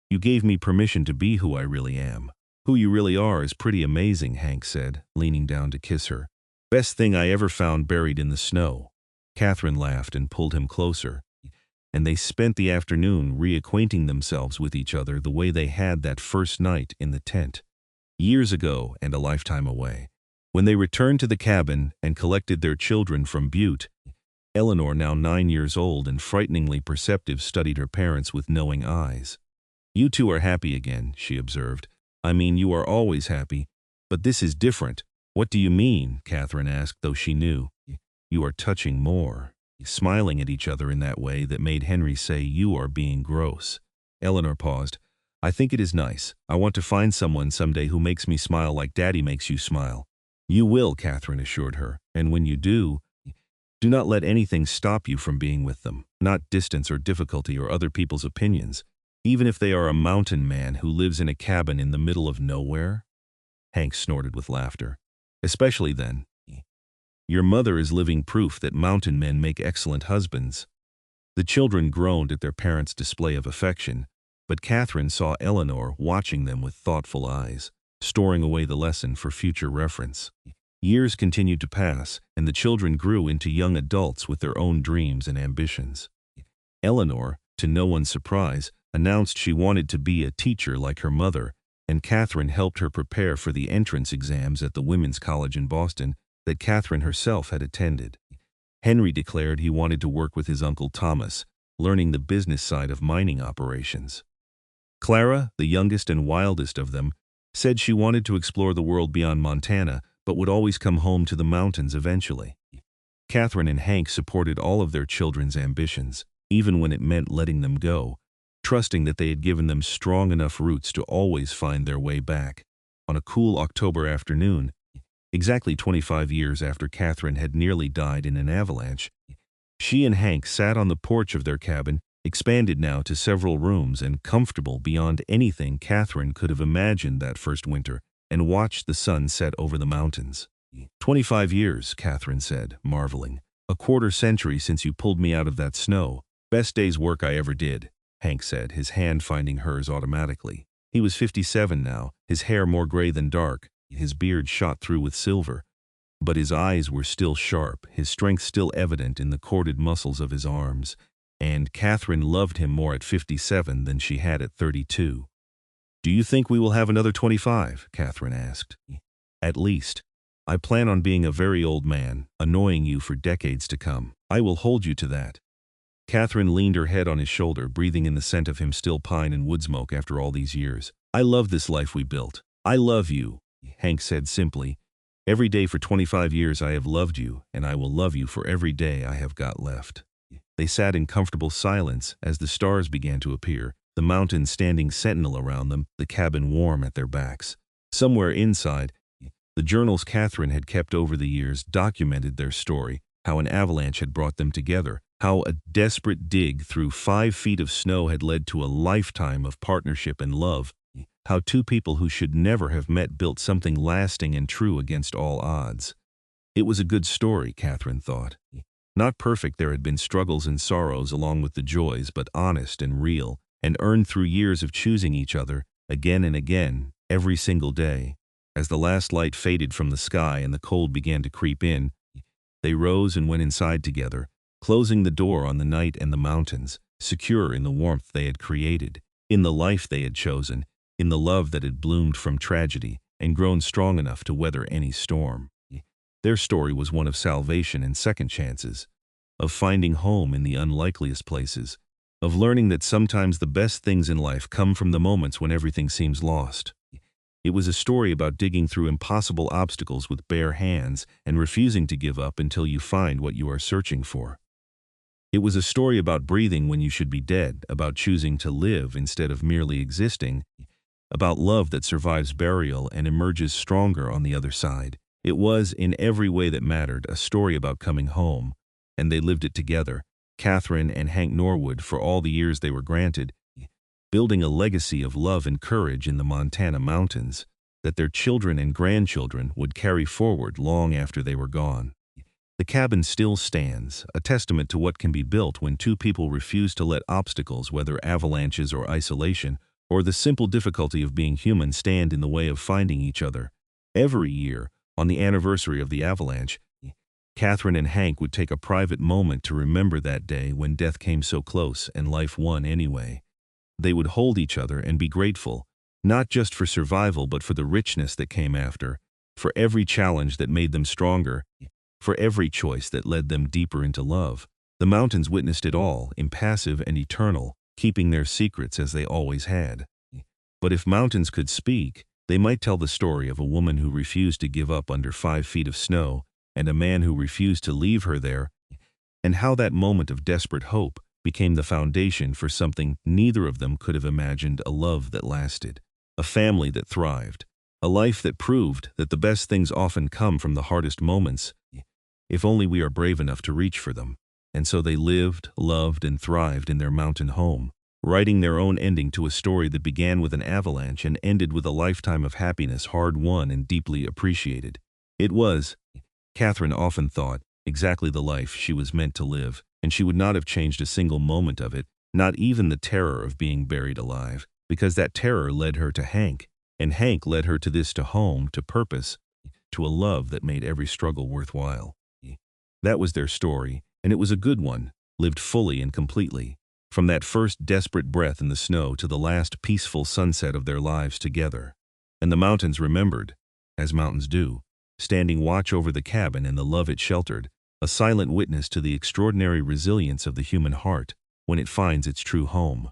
You gave me permission to be who I really am." "Who you really are is pretty amazing," Hank said, leaning down to kiss her. "Best thing I ever found buried in the snow." Katherine laughed and pulled him closer. and they spent the afternoon reacquainting themselves with each other the way they had that first night in the tent, years ago and a lifetime away. When they returned to the cabin and collected their children from Butte, Eleanor, now 9 years old and frighteningly perceptive, studied her parents with knowing eyes. "You two are happy again," she observed. "I mean, you are always happy, but this is different." "What do you mean?" Katherine asked, though she knew. "You are touching more," smiling at each other in that way that made Henry say, "You are being gross." Eleanor paused. "I think it is nice. I want to find someone someday who makes me smile like Daddy makes you smile." "You will," Katherine assured her, "and when you do not let anything stop you from being with them, not distance or difficulty or other people's opinions, even if they are a mountain man who lives in a cabin in the middle of nowhere." Hank snorted with laughter. "Especially then. Your mother is living proof that mountain men make excellent husbands." The children groaned at their parents' display of affection, but Katherine saw Eleanor watching them with thoughtful eyes, storing away the lesson for future reference. Years continued to pass, and the children grew into young adults with their own dreams and ambitions. Eleanor, to no one's surprise, announced she wanted to be a teacher like her mother, and Katherine helped her prepare for the entrance exams at the women's college in Boston that Katherine herself had attended. Henry declared he wanted to work with his Uncle Thomas, learning the business side of mining operations. Clara, the youngest and wildest of them, said she wanted to explore the world beyond Montana, but would always come home to the mountains eventually. Katherine and Hank supported all of their children's ambitions, even when it meant letting them go, trusting that they had given them strong enough roots to always find their way back. On a cool October afternoon, exactly 25 years after Katherine had nearly died in an avalanche, she and Hank sat on the porch of their cabin, expanded now to several rooms and comfortable beyond anything Katherine could have imagined that first winter, and watched the sun set over the mountains. 25 years, Katherine said, marveling. "A quarter century since you pulled me out of that snow. Best day's work I ever did," Hank said, his hand finding hers automatically. He was 57 now, his hair more gray than dark, his beard shot through with silver. But his eyes were still sharp, his strength still evident in the corded muscles of his arms, and Katherine loved him more at 57 than she had at 32. "Do you think we will have another 25? Katherine asked. "At least. I plan on being a very old man, annoying you for decades to come. I will hold you to that." Katherine leaned her head on his shoulder, breathing in the scent of him still pine and wood smoke after all these years. "I love this life we built. I love you," Hank said simply. "Every day for 25 years I have loved you, and I will love you for every day I have got left." They sat in comfortable silence as the stars began to appear, the mountains standing sentinel around them, the cabin warm at their backs. Somewhere inside, the journals Katherine had kept over the years documented their story, how an avalanche had brought them together, how a desperate dig through 5 feet of snow had led to a lifetime of partnership and love, how two people who should never have met built something lasting and true against all odds. It was a good story, Katherine thought. Not perfect, there had been struggles and sorrows along with the joys, but honest and real, and earned through years of choosing each other, again and again, every single day. As the last light faded from the sky and the cold began to creep in, they rose and went inside together, closing the door on the night and the mountains, secure in the warmth they had created, in the life they had chosen, in the love that had bloomed from tragedy and grown strong enough to weather any storm. Their story was one of salvation and second chances, of finding home in the unlikeliest places, of learning that sometimes the best things in life come from the moments when everything seems lost. It was a story about digging through impossible obstacles with bare hands and refusing to give up until you find what you are searching for. It was a story about breathing when you should be dead, about choosing to live instead of merely existing, about love that survives burial and emerges stronger on the other side. It was, in every way that mattered, a story about coming home, and they lived it together, Katherine and Hank Norwood, for all the years they were granted, building a legacy of love and courage in the Montana mountains that their children and grandchildren would carry forward long after they were gone. The cabin still stands, a testament to what can be built when two people refuse to let obstacles, whether avalanches or isolation, or the simple difficulty of being human, stand in the way of finding each other. Every year, on the anniversary of the avalanche, Katherine and Hank would take a private moment to remember that day when death came so close and life won anyway. They would hold each other and be grateful, not just for survival but for the richness that came after, for every challenge that made them stronger, for every choice that led them deeper into love. The mountains witnessed it all, impassive and eternal, keeping their secrets as they always had. But if mountains could speak, they might tell the story of a woman who refused to give up under 5 feet of snow, and a man who refused to leave her there, and how that moment of desperate hope became the foundation for something neither of them could have imagined: a love that lasted, a family that thrived, a life that proved that the best things often come from the hardest moments, if only we are brave enough to reach for them. And so they lived, loved, and thrived in their mountain home, writing their own ending to a story that began with an avalanche and ended with a lifetime of happiness, hard-won and deeply appreciated. It was, Katherine often thought, exactly the life she was meant to live, and she would not have changed a single moment of it, not even the terror of being buried alive, because that terror led her to Hank, and Hank led her to this, to home, to purpose, to a love that made every struggle worthwhile. That was their story, and it was a good one, lived fully and completely, from that first desperate breath in the snow to the last peaceful sunset of their lives together. And the mountains remembered, as mountains do, standing watch over the cabin and the love it sheltered, a silent witness to the extraordinary resilience of the human heart when it finds its true home.